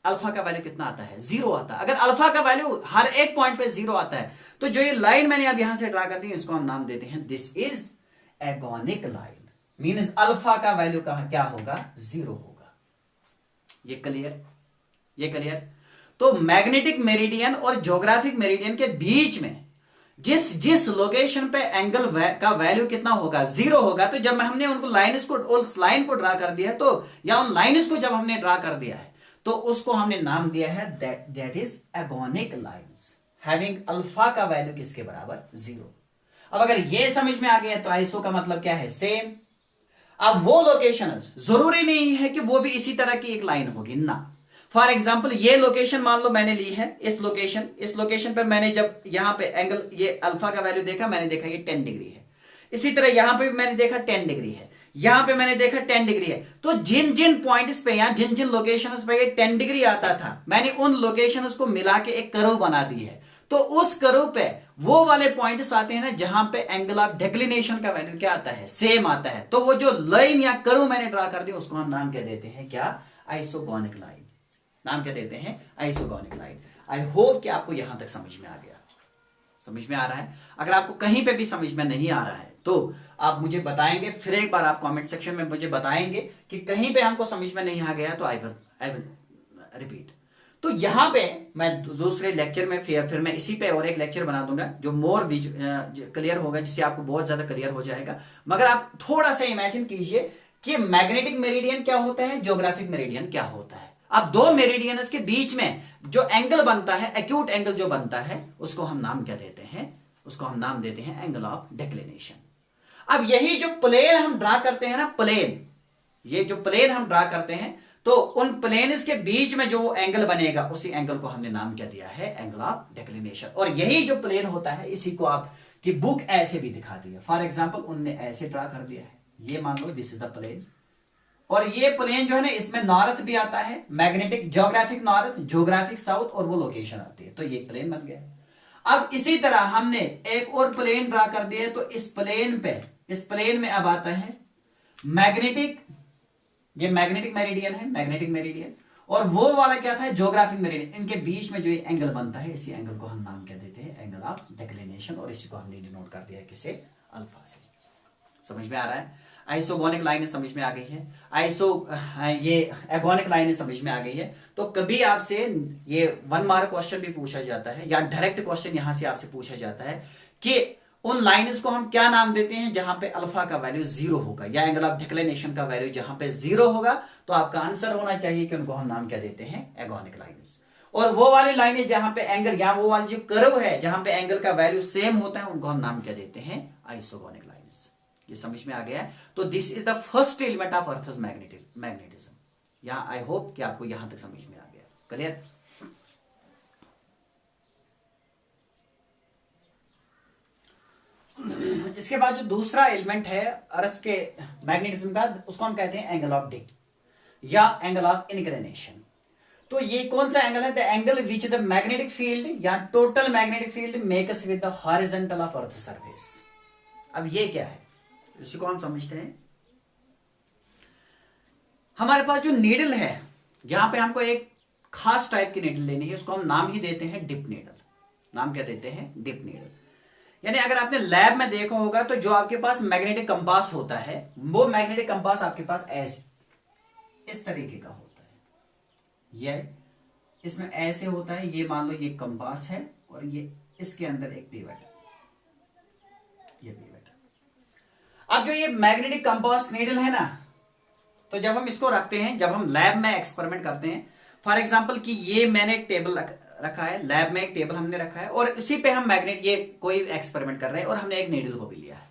अल्फा का वैल्यू कितना आता है? 0 आता है। अगर अल्फा का वैल्यू हर एक पॉइंट पे 0 आता है, तो जो ये लाइन मैंने अब यहां से ड्रा कर दी, इसको हम नाम देते हैं this is agonic line. Means alpha का वैल्यू क्या होगा? 0 होगा। ये क्लियर? ये क्लियर? तो मैग्नेटिक मेरिडियन और ज्योग्राफिक मेरिडियन के बीच में जिस लोकेशन पे एंगल का वैल्यू कितना होगा? 0 होगा। तो जब हमने उनको उस लाइन को ड्रा कर दिया है, तो या उन लाइन्स को जब हमने ड्रा कर दिया है, तो उसको हमने नाम दिया है that is agonic lines having alpha का वैल्यू किसके बराबर? 0। अब अगर ये समझ में आ गया, तो आइसो का मतलब क्या है? सेम। अब वो लोकेशन जरूरी नहीं है कि वो भी इसी तरह की एक लाइन होगी ना। फॉर एग्जाम्पल ये लोकेशन मान लो मैंने ली है, इस लोकेशन पे मैंने जब यहां पे एंगल, ये अल्फा का वैल्यू देखा, मैंने देखा ये 10 डिग्री है। इसी तरह यहां पे भी मैंने देखा 10 डिग्री है, यहां पे मैंने देखा 10 डिग्री है। तो जिन जिन पॉइंट्स पे या जिन जिन लोकेशंस पे ये 10 डिग्री आता था, मैंने उन लोकेशंस को मिला के एक कर्व बना दी है। तो उस कर्व पे वो वाले पॉइंट्स आते हैं ना, जहां पे एंगल ऑफ डिक्लिनेशन का वैल्यू क्या आता है? सेम आता है। तो वो जो लाइन या कर्व मैंने ड्रा कर दिया, उसको हम नाम क्या देते हैं? क्या? Isogonic line. नाम क्या देते हैं? Isogonic line. आई होप कि आपको यहां तक समझ में आ गया। समझ में आ रहा है? अगर आपको कहीं पे भी समझ में नहीं आ रहा है, तो आप मुझे बताएंगे, फिर एक बार आप कमेंट सेक्शन में मुझे बताएंगे कि कहीं पे हमको समझ में नहीं आ गया, तो आई विल रिपीट। तो यहां पे मैं दूसरे लेक्चर में फिर मैं इसी पे और एक लेक्चर बना दूंगा, जो मोर क्लियर होगा, जिससे आपको बहुत ज्यादा क्लियर हो जाएगा। मगर आप थोड़ा सा इमेजिन कीजिए कि मैग्नेटिक मेरिडियन क्या होता है, ज्योग्राफिक मेरिडियन क्या होता है। अब दो मेरिडियंस के बीच में जो एंगल बनता है, एक्यूट एंगल जो बनता है, उसको हम नाम क्या देते हैं? उसको हम नाम देते हैं एंगल ऑफ डिक्लिनेशन। अब यही जो प्लेन हम ड्रा करते हैं ना, प्लेन, ये जो प्लेन हम ड्रा करते हैं, तो उन प्लेन्स के बीच में जो वो एंगल बनेगा, उसी एंगल को हमने नाम क्या दिया है? Angle of declination. और यही जो प्लेन होता है, इसी को आपकी बुक ऐसे भी दिखाती है। फॉर एग्जाम्पल उनने ऐसे ड्रा कर दिया है, ये मान लो दिस इज द प्लेन, और ये प्लेन जो है ना, इसमें नॉर्थ भी आता है, magnetic geographic north, geographic south, और वो लोकेशन आती है। तो ये प्लेन बन गया। अब इसी तरह हमने एक और प्लेन ड्रा कर दिया, तो इस प्लेन में अब आता है मैग्नेटिक, ये मैग्नेटिक मेरिडियन है, मैग्नेटिक मेरिडियन, और वो वाला क्या था, ज्योग्राफिक मेरिडियन। इनके बीच में जो एंगल बनता है, इसी एंगल को हम नाम क्या देते हैं, एंगल ऑफ डिक्लिनेशन, और इसी को हमने डिनोट कर दिया है किसे, अल्फा से। समझ में आ रहा है? आइसोगोनिक लाइन समझ में आ गई है, ये एगोनिक लाइन समझ में आ गई है। तो कभी आपसे ये 1 मार्क क्वेश्चन भी पूछा जाता है, या डायरेक्ट क्वेश्चन यहां से आपसे पूछा जाता है कि उन लाइन्स को हम क्या नाम देते हैं जहां पे अल्फा का वैल्यू 0 होगा, या एंगल ऑफ डिक्लिनेशन का वैल्यू जहां पे 0 होगा, तो आपका आंसर होना चाहिए कि उनको हम नाम क्या देते हैं, एगोनिक लाइन्स। और वो वाली लाइनें जहां पे एंगल, या वो वाली जो कर्व है जहां पे एंगल का वैल्यू सेम होता है, उनको हम नाम क्या देते हैं, आइसोगोनिक लाइन्स। ये समझ में आ गया है? तो this is the first element of earth's magnetism. यहां आई होप कि आपको यहां तक समझ में आ गया। क्लियर? इसके बाद जो दूसरा एलिमेंट है अर्थ के मैग्नेटिज्म का, उसको हम कहते हैं एंगल ऑफ डिप या एंगल ऑफ इंक्लिनेशन। तो ये कौन सा एंगल है? The angle which the magnetic field या total magnetic field makes with the horizontal of earth surface. अब ये क्या है, इसी को हम समझते हैं। हमारे पास जो नीडल है, यहां पे हमको एक खास टाइप की नीडल लेनी है, उसको हम नाम ही देते हैं डिप नीडल। नाम क्या देते हैं? Dip needle. यानी अगर आपने लैब में देखा होगा तो जो आपके पास मैग्नेटिक कंपास होता है, वो मैग्नेटिक कंपास आपके पास ऐसे इस तरीके का होता है। ये इसमें ऐसे होता है, ये मान लो ये कंपास है और ये इसके अंदर एक पिवट है, ये पिवट। अब जो ये मैग्नेटिक कंपास नीडल है ना, तो जब हम इसको रखते हैं, जब हम लैब में एक्सपेरिमेंट करते हैं, फॉर एग्जांपल कि ये मैंने एक टेबल रखा है, लैब में एक टेबल हमने रखा है, और इसी पे हम मैग्नेट, ये कोई एक्सपेरिमेंट कर रहे हैं, और हमने एक नीडल को भी लिया है।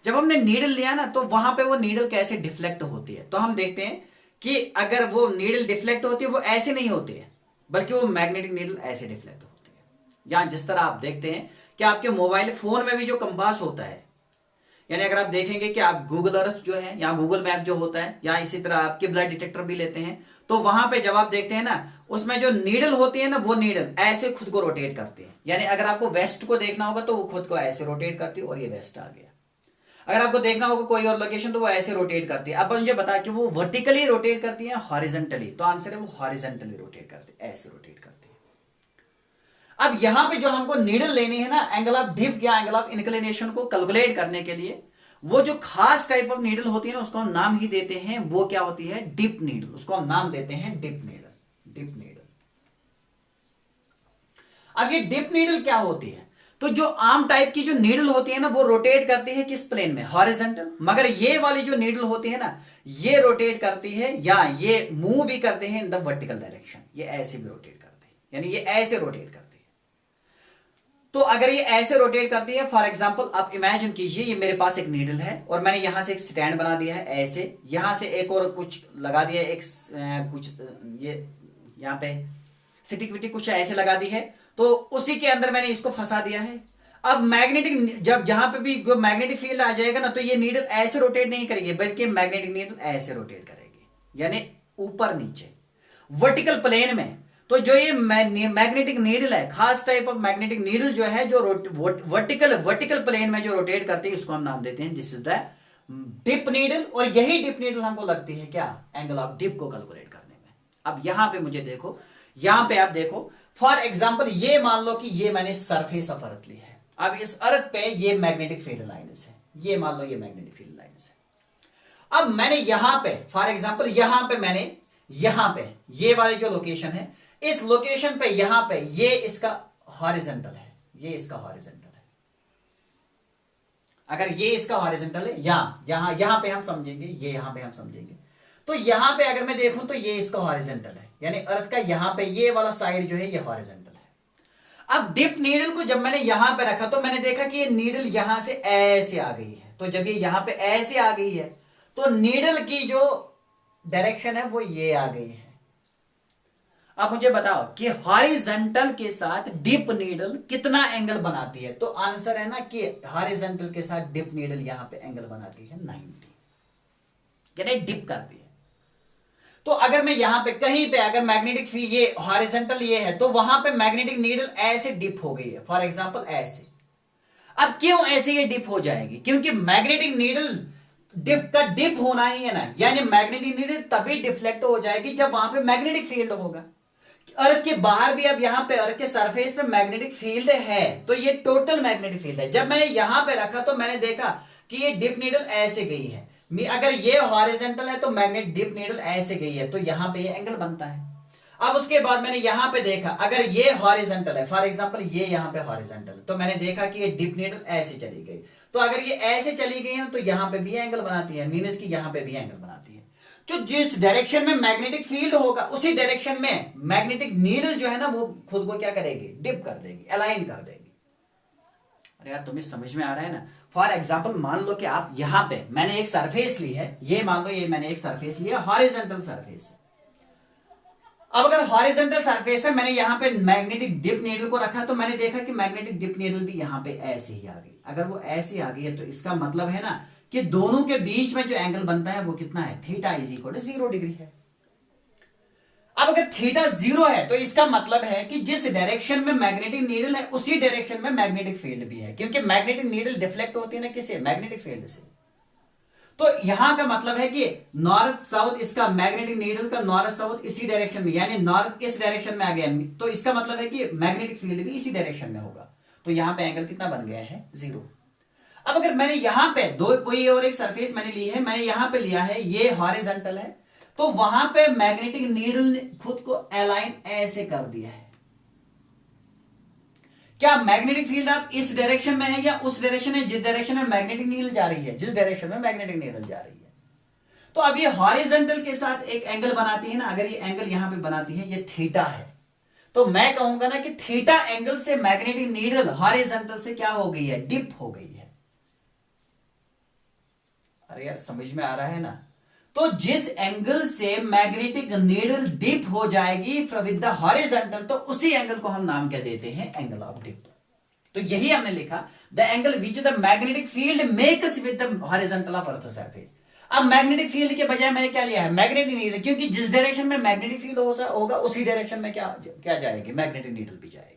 जब हमने नीडल लिया ना, तो वहां पे वो नीडल कैसे डिफ्लेक्ट होती है, तो हम देखते हैं कि अगर वो नीडल डिफ्लेक्ट होती है, वो ऐसे नहीं होती है, बल्कि वो मैग्नेटिक नीडल ऐसे डिफ्लेक्ट होती है। या जिस तरह आप देखते हैं कि आपके मोबाइल फोन में भी जो कंपास होता है, यानी अगर आप देखेंगे कि आप गूगल अर्थ जो है या गूगल मैप जो होता है, या इसी तरह आप किबला डिटेक्टर भी लेते हैं, तो वहां पे जब आप देखते हैं ना, उसमें जो नीडल होती है ना, वो नीडल ऐसे खुद को रोटेट करती है। यानी अगर आपको वेस्ट को देखना होगा तो वो खुद को ऐसे रोटेट करती है, और ये वेस्ट आ गया। अगर आपको देखना होगा कोई और लोकेशन, तो वो ऐसे रोटेट करती है। अब मुझे बता कि वो वर्टिकली रोटेट करती है, हॉरिजॉन्टली, तो आंसर है वो हॉरिजॉन्टली रोटेट करती है, ऐसे रोटेट करती है। अब यहां पे जो हमको नीडल लेनी है ना, एंगल ऑफ डिप या एंगल ऑफ इंक्लिनेशन को कैलकुलेट करने के लिए, वो जो खास टाइप ऑफ नीडल होती है ना, उसको हम नाम ही देते हैं, वो क्या होती है, डिप नीडल। उसको हम नाम देते हैं डिप नीडल, डिप नीडल। अब ये डिप नीडल क्या होती है? तो जो आम टाइप की जो नीडल होती है ना, वो रोटेट करती है किस प्लेन में, हॉरिजॉन्टल। मगर ये वाली जो नीडल होती है ना, ये रोटेट करती है, या ये मूव भी करते हैं इन द वर्टिकल डायरेक्शन। ये ऐसे भी रोटेट करती है, यानी ये ऐसे रोटेट करती है। तो अगर ये ऐसे रोटेट करती है, फॉर एग्जांपल आप इमेजिन कीजिए, ये मेरे पास एक नीडल है, और मैंने यहां से एक स्टैंड बना दिया है ऐसे, यहां से एक और कुछ लगा दिया है, एक कुछ ये यहां पे सिटिक विटिक कुछ ऐसे लगा दी है, तो उसी के अंदर मैंने इसको फंसा दिया है। अब मैग्नेटिक, जब जहां पे भी मैग्नेटिक फील्ड आ जाएगा ना, तो ये नीडल ऐसे रोटेट नहीं करेगी, बल्कि मैग्नेटिक नीडल ऐसे रोटेट करेगी, यानी ऊपर नीचे वर्टिकल प्लेन में। तो जो ये मैग्नेटिक नीडल है, खास टाइप ऑफ मैग्नेटिक नीडल जो है, जो वर्टिकल प्लेन में जो रोटेट करती है, उसको हम नाम देते हैं this is the dip needle. और यही डिप नीडल हमको लगती है क्या, एंगल ऑफ डिप को कैलकुलेट करने में। अब यहां पे मुझे देखो, यहां पे आप देखो, फॉर एग्जाम्पल ये मान लो कि ये मैंने सरफेस ऑफ अर्थ ली है। अब इस अर्थ पे ये मैग्नेटिक फील्ड लाइन्स है, ये मान लो ये मैग्नेटिक फील्ड लाइन्स है। अब मैंने यहां पे, फॉर एग्जाम्पल यहां पे मैंने, यहां पे ये वाली जो लोकेशन है, इस लोकेशन पे, यहां पे ये इसका हॉरिजॉन्टल है, ये इसका हॉरिजॉन्टल है। अगर ये इसका हॉरिजॉन्टल है, यहां पे हम समझेंगे, ये यहां पे हम समझेंगे, तो यहां पे अगर मैं देखूं तो ये इसका हॉरिजॉन्टल है, यानी अर्थ का यहां पे ये वाला साइड जो है ये हॉरिजॉन्टल है। अब डिप नीडल को जब मैंने यहां पे रखा, तो मैंने देखा कि ये नीडल यहां से ऐसे आ गई है। तो जब ये यहां पे ऐसे आ गई है, तो नीडल की जो डायरेक्शन है वो ये आ गई है। अब मुझे बताओ कि हॉरिजॉन्टल के साथ डिप नीडल कितना एंगल बनाती है, तो आंसर है ना कि हॉरिजॉन्टल के साथ डिप नीडल यहां पे एंगल बनाती है 90, यानी डिप करती है। तो अगर मैं यहां पे कहीं पे अगर मैग्नेटिक फील्ड ये हॉरिजॉन्टल ये है तो वहां पे मैग्नेटिक नीडल ऐसे डिप हो गई है, फॉर एग्जांपल ऐसे। अब क्यों ऐसे ये डिप हो जाएगी? क्योंकि मैग्नेटिक नीडल डिप का डिप होना ही है ना, यानी मैग्नेटिक नीडल तभी डिफ्लेक्ट हो जाएगी जब वहां पे मैग्नेटिक फील्ड होगा। अर्थ के बाहर भी अब यहां पे अर्थ के सरफेस पे मैग्नेटिक फील्ड है, तो ये टोटल मैग्नेटिक फील्ड है। जब मैंने यहां पे रखा तो मैंने देखा कि ये डिप नीडल ऐसे गई है। अगर ये हॉरिजॉन्टल है तो मैग्नेट डिप नीडल ऐसे गई है, तो यहां पे ये एंगल बनता है। अब उसके बाद मैंने यहां पे देखा अगर ये हॉरिजॉन्टल है, फॉर एग्जांपल ये यहां पे हॉरिजॉन्टल है, तो मैंने देखा कि ये डिप नीडल ऐसे चली गई। तो अगर ये ऐसे चली गई है तो यहां पे भी एंगल बनाती है, मीनस कि यहां पे भी एंगल बनाती है। जो जिस डायरेक्शन में मैग्नेटिक फील्ड होगा उसी डायरेक्शन में मैग्नेटिक नीडल जो है ना वो खुद को क्या करेगी? डिप कर देगी, अलाइन कर देगी। अरे यार तुम्हें समझ में आ रहा है ना? फॉर एग्जाम्पल मान लो कि आप यहां पे मैंने एक सरफेस ली है, ये मान लो ये मैंने एक सरफेस लिया, हॉरिजॉन्टल सरफेस है। अब अगर हॉरिजॉन्टल सरफेस है, मैंने यहां पे मैग्नेटिक डिप नीडल को रखा तो मैंने देखा कि मैग्नेटिक डिप नीडल भी यहां पे ऐसे ही आ गई। अगर वो ऐसे आ गई है तो इसका मतलब है ना कि दोनों के बीच में जो एंगल बनता है वो कितना है? Theta is equal to 0 degree है। अब अगर थीटा 0 है तो इसका मतलब है कि जिस डायरेक्शन में मैग्नेटिक नीडल है उसी डायरेक्शन में मैग्नेटिक फील्ड भी है, क्योंकि मैग्नेटिक नीडल डिफ्लेक्ट होती है ना किससे? मैग्नेटिक फील्ड से। तो यहां का मतलब है कि नॉर्थ साउथ, इसका मैग्नेटिक नीडल का नॉर्थ साउथ इसी डायरेक्शन में, यानी नॉर्थ इस डायरेक्शन में आ गया, तो इसका मतलब है कि मैग्नेटिक फील्ड भी इसी डायरेक्शन में होगा। तो यहां पे एंगल कितना बन गया है? 0। अब अगर मैंने यहां पे दो कोई और एक सरफेस मैंने ली है, मैंने यहां पे लिया है ये हॉरिजॉन्टल है, तो वहां पे मैग्नेटिक नीडल ने खुद को अलाइन ऐसे कर दिया है। क्या मैग्नेटिक फील्ड आप इस डायरेक्शन में है या उस डायरेक्शन में जिस डायरेक्शन में मैग्नेटिक नीडल जा रही है, जिस डायरेक्शन में मैग्नेटिक नीडल जा रही है। तो अब ये हॉरिजॉन्टल के साथ एक एंगल बनाती है ना, अगर ये एंगल यहां पे बनाती है, ये थीटा है, तो मैं कहूंगा ना कि थीटा एंगल से मैग्नेटिक नीडल हॉरिजॉन्टल से क्या हो गई है? डिप हो गई है। अरे यार समझ में आ रहा है ना? तो जिस एंगल से मैग्नेटिक नीडल डिप हो जाएगी विद द हॉरिजॉन्टल, तो उसी एंगल को हम नाम क्या देते हैं? Angle of dip. तो यही हमने लिखा, the angle which the magnetic field makes with the horizontal of earth surface. अब मैग्नेटिक फील्ड के बजाय मैंने क्या लिया है? मैग्नेटिक नीडल, क्योंकि जिस डायरेक्शन में मैग्नेटिक फील्ड होगा उसी डायरेक्शन में क्या जाएगी? मैग्नेटिक नीडल भी जाएगी।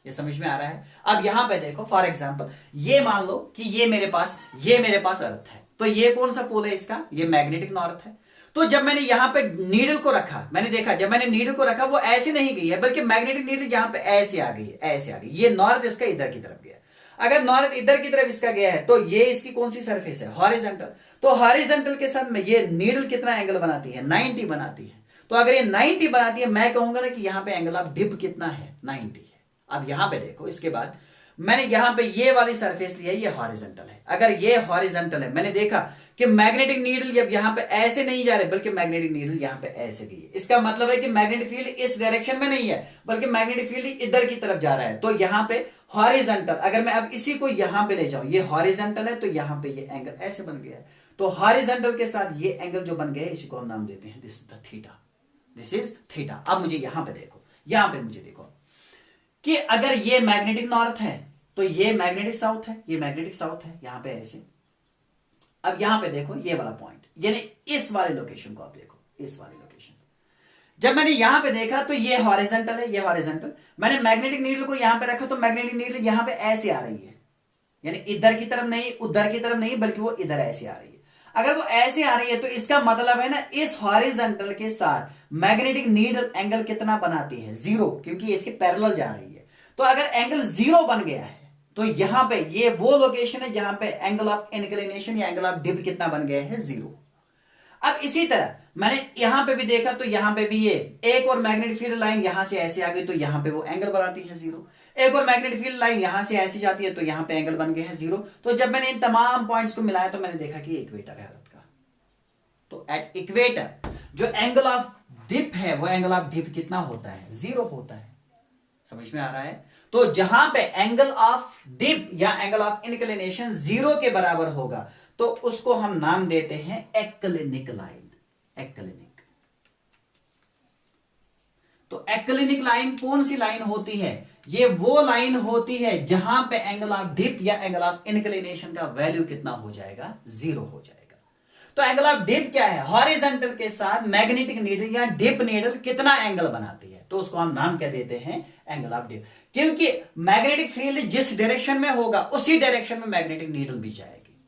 ये समझ में आ रहा है? अब यहां पे देखो, फॉर एग्जांपल ये मान लो कि ये मेरे पास अर्थ है, तो ये कौन सा पोल है इसका? ये मैग्नेटिक नॉर्थ है। तो जब मैंने यहां पे नीडल को रखा, मैंने देखा जब मैंने नीडल को रखा वो ऐसे नहीं गई है, बल्कि मैग्नेटिक नीडल यहां पे ऐसे आ गई है, ऐसे आ गई। ये नॉर्थ इसका इधर की तरफ गया। अगर नॉर्थ इधर की तरफ इसका गया है तो ये इसकी कौन सी सरफेस है? हॉरिजॉन्टल। तो हॉरिजॉन्टल के साथ में ये नीडल कितना एंगल बनाती है? 90 बनाती है। तो अगर ये 90 बनाती है, मैं कहूंगा ना कि यहां पे एंगल ऑफ डिप कितना है? 90 है। अब यहां पे देखो, इसके बाद मैंने यहां पे ये वाली सरफेस लिया है, ये हॉरिजॉन्टल है। अगर ये हॉरिजॉन्टल है, मैंने देखा कि मैग्नेटिक नीडल जब यहां पे ऐसे नहीं जा रहे, बल्कि मैग्नेटिक नीडल यहां पे ऐसे गई है। इसका मतलब है कि मैग्नेटिक फील्ड इस डायरेक्शन में नहीं है, बल्कि मैग्नेटिक फील्ड इधर की तरफ जा रहा है। तो यहां पे हॉरिजॉन्टल, अगर मैं अब इसी को यहां पे ले जाऊं, ये हॉरिजॉन्टल है, तो यहां पे ये एंगल ऐसे बन गया है। तो हॉरिजॉन्टल के साथ ये एंगल जो बन गया है, इसी को हम नाम देते हैं this the theta. This is theta. अब मुझे यहां पे देखो, यहां पे मुझे देखो कि अगर ये मैग्नेटिक नॉर्थ है तो ये मैग्नेटिक साउथ है, ये मैग्नेटिक साउथ है, यहां पे ऐसे। अब यहां पे देखो ये वाला पॉइंट, यानी इस वाले लोकेशन को आप देखो, इस वाले लोकेशन। जब मैंने यहां पे देखा तो ये हॉरिजॉन्टल है, ये हॉरिजॉन्टल। मैंने मैग्नेटिक नीडल को यहां पे रखा तो मैग्नेटिक नीडल यहां पे ऐसे आ रही है, यानी इधर की तरफ नहीं, उधर की तरफ नहीं, बल्कि वो इधर ऐसे आ रही है। अगर वो ऐसे आ रही है तो इसका मतलब है ना, इस हॉरिजॉन्टल के साथ मैग्नेटिक नीडल एंगल कितना बनाती है? 0, क्योंकि इसके पैरेलल जा रही है। तो अगर एंगल 0 बन गया है तो यहां पे ये वो लोकेशन है जहां पे एंगल ऑफ इंक्लिनेशन या एंगल ऑफ डिप कितना बन गया है? 0। अब इसी तरह मैंने यहां पे भी देखा तो यहां पे भी ये एक और मैग्नेटिक फील्ड लाइन यहां से ऐसे आ गई, तो यहां पे वो एंगल बनाती है 0। एक और मैग्नेटिक फील्ड लाइन यहां से ऐसे जाती है तो यहां पे एंगल बन गया है 0। तो जब मैंने इन तमाम पॉइंट्स को मिलाया तो मैंने देखा कि इक्वेटर है अर्थ का। तो एट इक्वेटर जो एंगल ऑफ डिप है वो एंगल ऑफ डिप कितना होता है? 0 होता है। समझ में आ रहा है? तो जहां पे एंगल ऑफ डिप या एंगल ऑफ इंक्लिनेशन 0 के बराबर होगा तो उसको हम नाम देते हैं एक्लिनिक लाइन। एक्लिनिक। तो एक्लिनिक लाइन कौन सी लाइन होती है? ये वो लाइन होती है जहां पे एंगल ऑफ डिप या एंगल ऑफ इंक्लिनेशन का वैल्यू कितना हो जाएगा? 0 हो जाएगा। तो एंगल ऑफ डिप क्या है, हॉरिजॉन्टल के साथ मैग्नेटिक नीडल या डिप नीडल कितना एंगल बनाती है, तो उसको हम नाम क्या देते हैं, एंगल ऑफ डिप। क्योंकि मैग्नेटिक फील्ड जिस डायरेक्शन में होगा उसी डायरेक्शन में मैग्नेटिक नीडल भी जाएगी।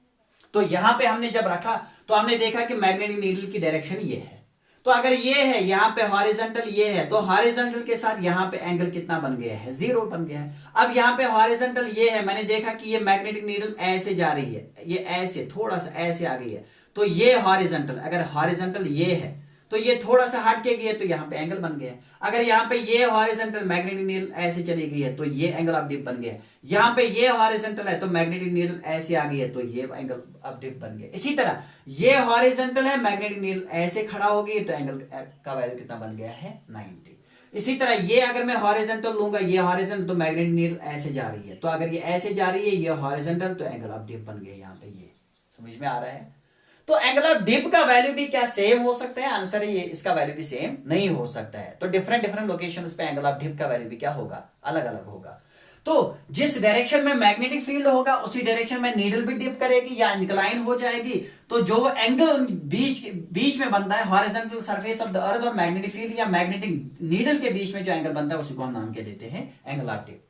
तो यहां पे हमने जब रखा तो हमने देखा कि मैग्नेटिक नीडल की डायरेक्शन ये है, तो अगर ये है यहां पे हॉरिजॉन्टल ये है, तो हॉरिजॉन्टल के साथ यहां पे एंगल कितना बन गया है, 0 बन गया है। अब यहां पे हॉरिजॉन्टल ये है, मैंने देखा कि ये मैग्नेटिक नीडल ऐसे जा रही है, ये ऐसे थोड़ा सा ऐसे आ गई है, तो ये हॉरिजॉन्टल, अगर हॉरिजॉन्टल ये है तो ये थोड़ा सा हट के गई है, तो यहां पे एंगल बन गया। अगर यहां पे ये हॉरिजॉन्टल मैग्नेटिक नीडल ऐसे चली गई है तो ये एंगल ऑफ डिप बन गया। यहां पे ये हॉरिजॉन्टल है तो मैग्नेटिक नीडल ऐसे आ गई है तो ये एंगल ऑफ डिप बन गया। इसी तरह ये हॉरिजॉन्टल है, मैग्नेटिक नीडल ऐसे खड़ा हो गई तो एंगल का वैल्यू कितना बन गया है, 90। इसी तरह ये अगर मैं हॉरिजॉन्टल लूंगा, ये हॉरिजॉन्टल, तो मैग्नेटिक नीडल ऐसे जा रही है, तो अगर ये ऐसे जा रही है, ये हॉरिजॉन्टल, तो एंगल ऑफ डिप बन गया। यहां पे ये समझ में आ रहा है। तो एंगल ऑफ डिप का वैल्यू भी क्या सेम हो सकता है, आंसर है ये, इसका वैल्यू भी सेम नहीं हो सकता है। तो डिफरेंट लोकेशंस पे एंगल ऑफ डिप का वैल्यू भी क्या होगा, अलग अलग होगा। तो जिस डायरेक्शन में मैग्नेटिक फील्ड होगा उसी डायरेक्शन में नीडल भी डिप करेगी या इंक्लाइन हो जाएगी। तो जो एंगल बीच में बनता है हॉरिजॉन्टल सरफेस ऑफ द अर्थ और मैग्नेटिक फील्ड या मैग्नेटिक नीडल के बीच में जो एंगल बनता है उसी को हम नाम क्या देते हैं, एंगल ऑफ डिप।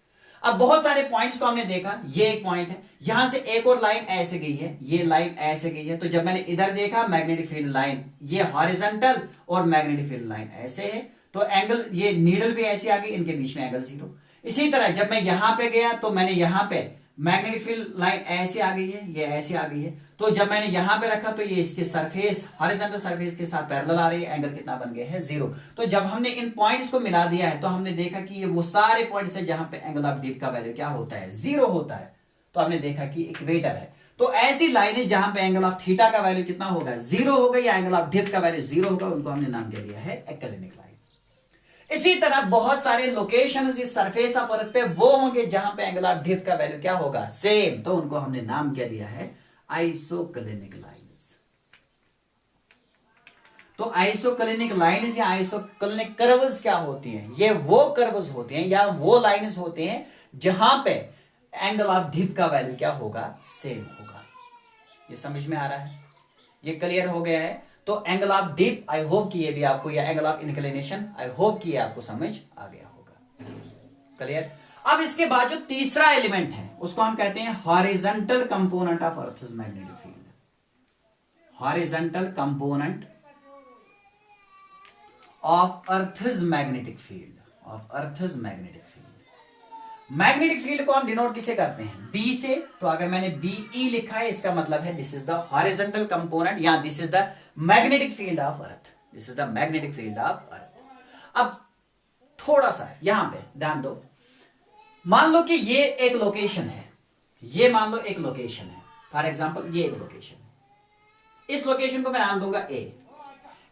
अब बहुत सारे पॉइंट्स को हमने देखा, ये एक पॉइंट है, यहां से एक और लाइन ऐसे गई है, ये लाइन ऐसे गई है, तो जब मैंने इधर देखा मैग्नेटिक फील्ड लाइन ये हॉरिजॉन्टल और मैग्नेटिक फील्ड लाइन ऐसे है, तो एंगल ये नीडल भी ऐसी आ गई, इनके बीच में एंगल 0। इसी तरह जब मैं यहां पे गया तो मैंने यहां पे मैग्नेटिक फील्ड लाइन ऐसे आ गई है, ये ऐसे आ गई है, तो जब मैंने यहां पे रखा तो ये इसके सरफेस हॉरिजॉन्टल सरफेस के साथ पैरेलल आ रही है, एंगल कितना बन गया है, 0। तो जब हमने इन पॉइंट्स को मिला दिया है तो हमने देखा कि ये वो सारे पॉइंट्स है जहां पे एंगल ऑफ डिप का वैल्यू क्या होता है, 0 होता है। तो हमने देखा कि इक्वेटर है, तो ऐसी लाइनें जहां पे एंगल ऑफ थीटा का वैल्यू कितना होगा, 0 होगा, या एंगल ऑफ डिप का वैल्यू 0 होगा, उनको हमने नाम क्या दिया है, एक्लिनिक लाइन। इसी तरह बहुत सारे लोकेशन इस सरफेस ऑफ अर्थ पे वो होंगे जहां पे एंगल ऑफ डिप का वैल्यू क्या होगा, सेम, तो उनको हमने नाम क्या दिया है, आइसोक्लिनिक लाइंस। तो आइसोक्लिनिक लाइंस या आइसोक्लिनिक कर्व्स क्या होती हैं, ये वो कर्व्स होते हैं या वो लाइंस होते हैं जहां पे एंगल ऑफ डिप का वैल्यू क्या होगा, सेम होगा। ये समझ में आ रहा है, ये क्लियर हो गया है। तो angle of dip I hope कि ये भी आपको, या angle of inclination I hope कि ये आपको समझ आ गया होगा, क्लियर। अब इसके बाद जो तीसरा एलिमेंट है उसको हम कहते हैं horizontal component of earth's magnetic field. Horizontal component of earth's magnetic field, of earth's magnetic field. Magnetic field को हम डिनोट किसे करते हैं, बी से। तो अगर मैंने बीई लिखा है इसका मतलब है this is the horizontal component या this is the magnetic field of earth, this is the magnetic field of earth. अब थोड़ा सा यहां पे ध्यान दो, मान लो कि ये एक लोकेशन है, ये मान लो एक लोकेशन है, फॉर एग्जांपल ये एक लोकेशन है, इस लोकेशन को मैं नाम दूंगा ए।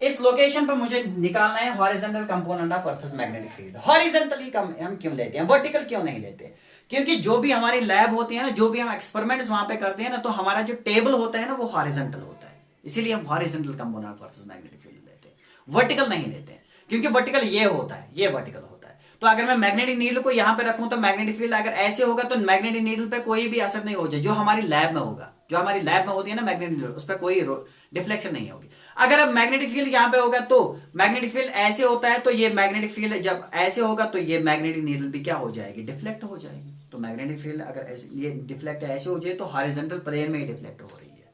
इस लोकेशन पर मुझे निकालना है horizontal component of earth's magnetic field. Horizontally हम क्यों लेते हैं, वर्टिकल क्यों नहीं लेते, क्योंकि जो भी हमारी लैब होती है ना, जो भी हम एक्सपेरिमेंट्स वहां पे करते हैं ना, तो हमारा जो टेबल होता है ना वो हॉरिजॉन्टल होता है, इसीलिए हम horizontal component of earth's magnetic field लेते हैं, वर्टिकल नहीं लेते हैं। क्योंकि वर्टिकल ये होता है, ये वर्टिकल होता है। तो अगर मैं मैग्नेटिक नीडल को यहां पे रखूं तो मैग्नेटिक फील्ड अगर ऐसे होगा तो मैग्नेटिक नीडल पे कोई भी असर नहीं हो जाए, जो हमारी लैब में होगा, जो हमारी लैब में होती है ना मैग्नेटिक नीडल, उस पर कोई डिफ्लेक्शन नहीं होगी। अगर अब मैग्नेटिक फील्ड यहां पे होगा तो मैग्नेटिक फील्ड ऐसे होता है, तो ये मैग्नेटिक फील्ड जब ऐसे होगा तो ये मैग्नेटिक नीडल भी क्या हो जाएगी, डिफ्लेक्ट हो जाएगी। तो मैग्नेटिक फील्ड अगर ऐसे ये डिफ्लेक्ट ऐसे हो जाए तो हॉरिजॉन्टल प्लेन में ही डिफ्लेक्ट हो रही है,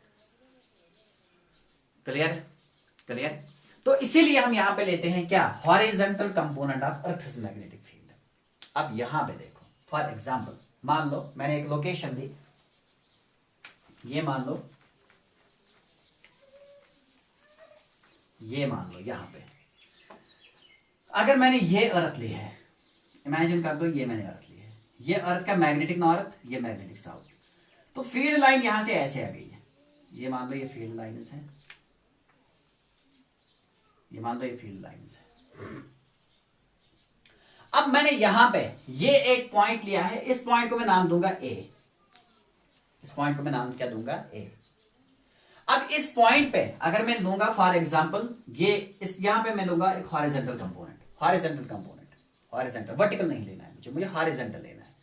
क्लियर क्लियर। तो इसीलिए हम यहां पे लेते हैं क्या, horizontal component of earth's magnetic field. अब यहां पे देखो, फॉर एग्जांपल मान लो मैंने एक लोकेशन दी, ये मान लो, ये मान लो यहां पे अगर मैंने ये अर्थ ली है, इमेजिन कर दो ये मैंने अर्थ ली है, ये अर्थ का मैग्नेटिक नॉर्थ, ये मैग्नेटिक साउथ, तो फील्ड लाइन यहां से ऐसे आ गई है, ये मान लो ये फील्ड लाइंस है, ये मान लो ये फील्ड लाइंस है। अब मैंने यहां पे ये एक पॉइंट लिया है, इस पॉइंट को मैं नाम दूंगा ए, इस पॉइंट को मैं नाम क्या दूंगा, ए। अब इस पॉइंट पे अगर मैं लूंगा फॉर एग्जांपल ये इस यहां पे मैं लूंगा एक horizontal component, horizontal component, horizontal, vertical नहीं लेना है मुझे हॉरिजॉन्टल लेना है।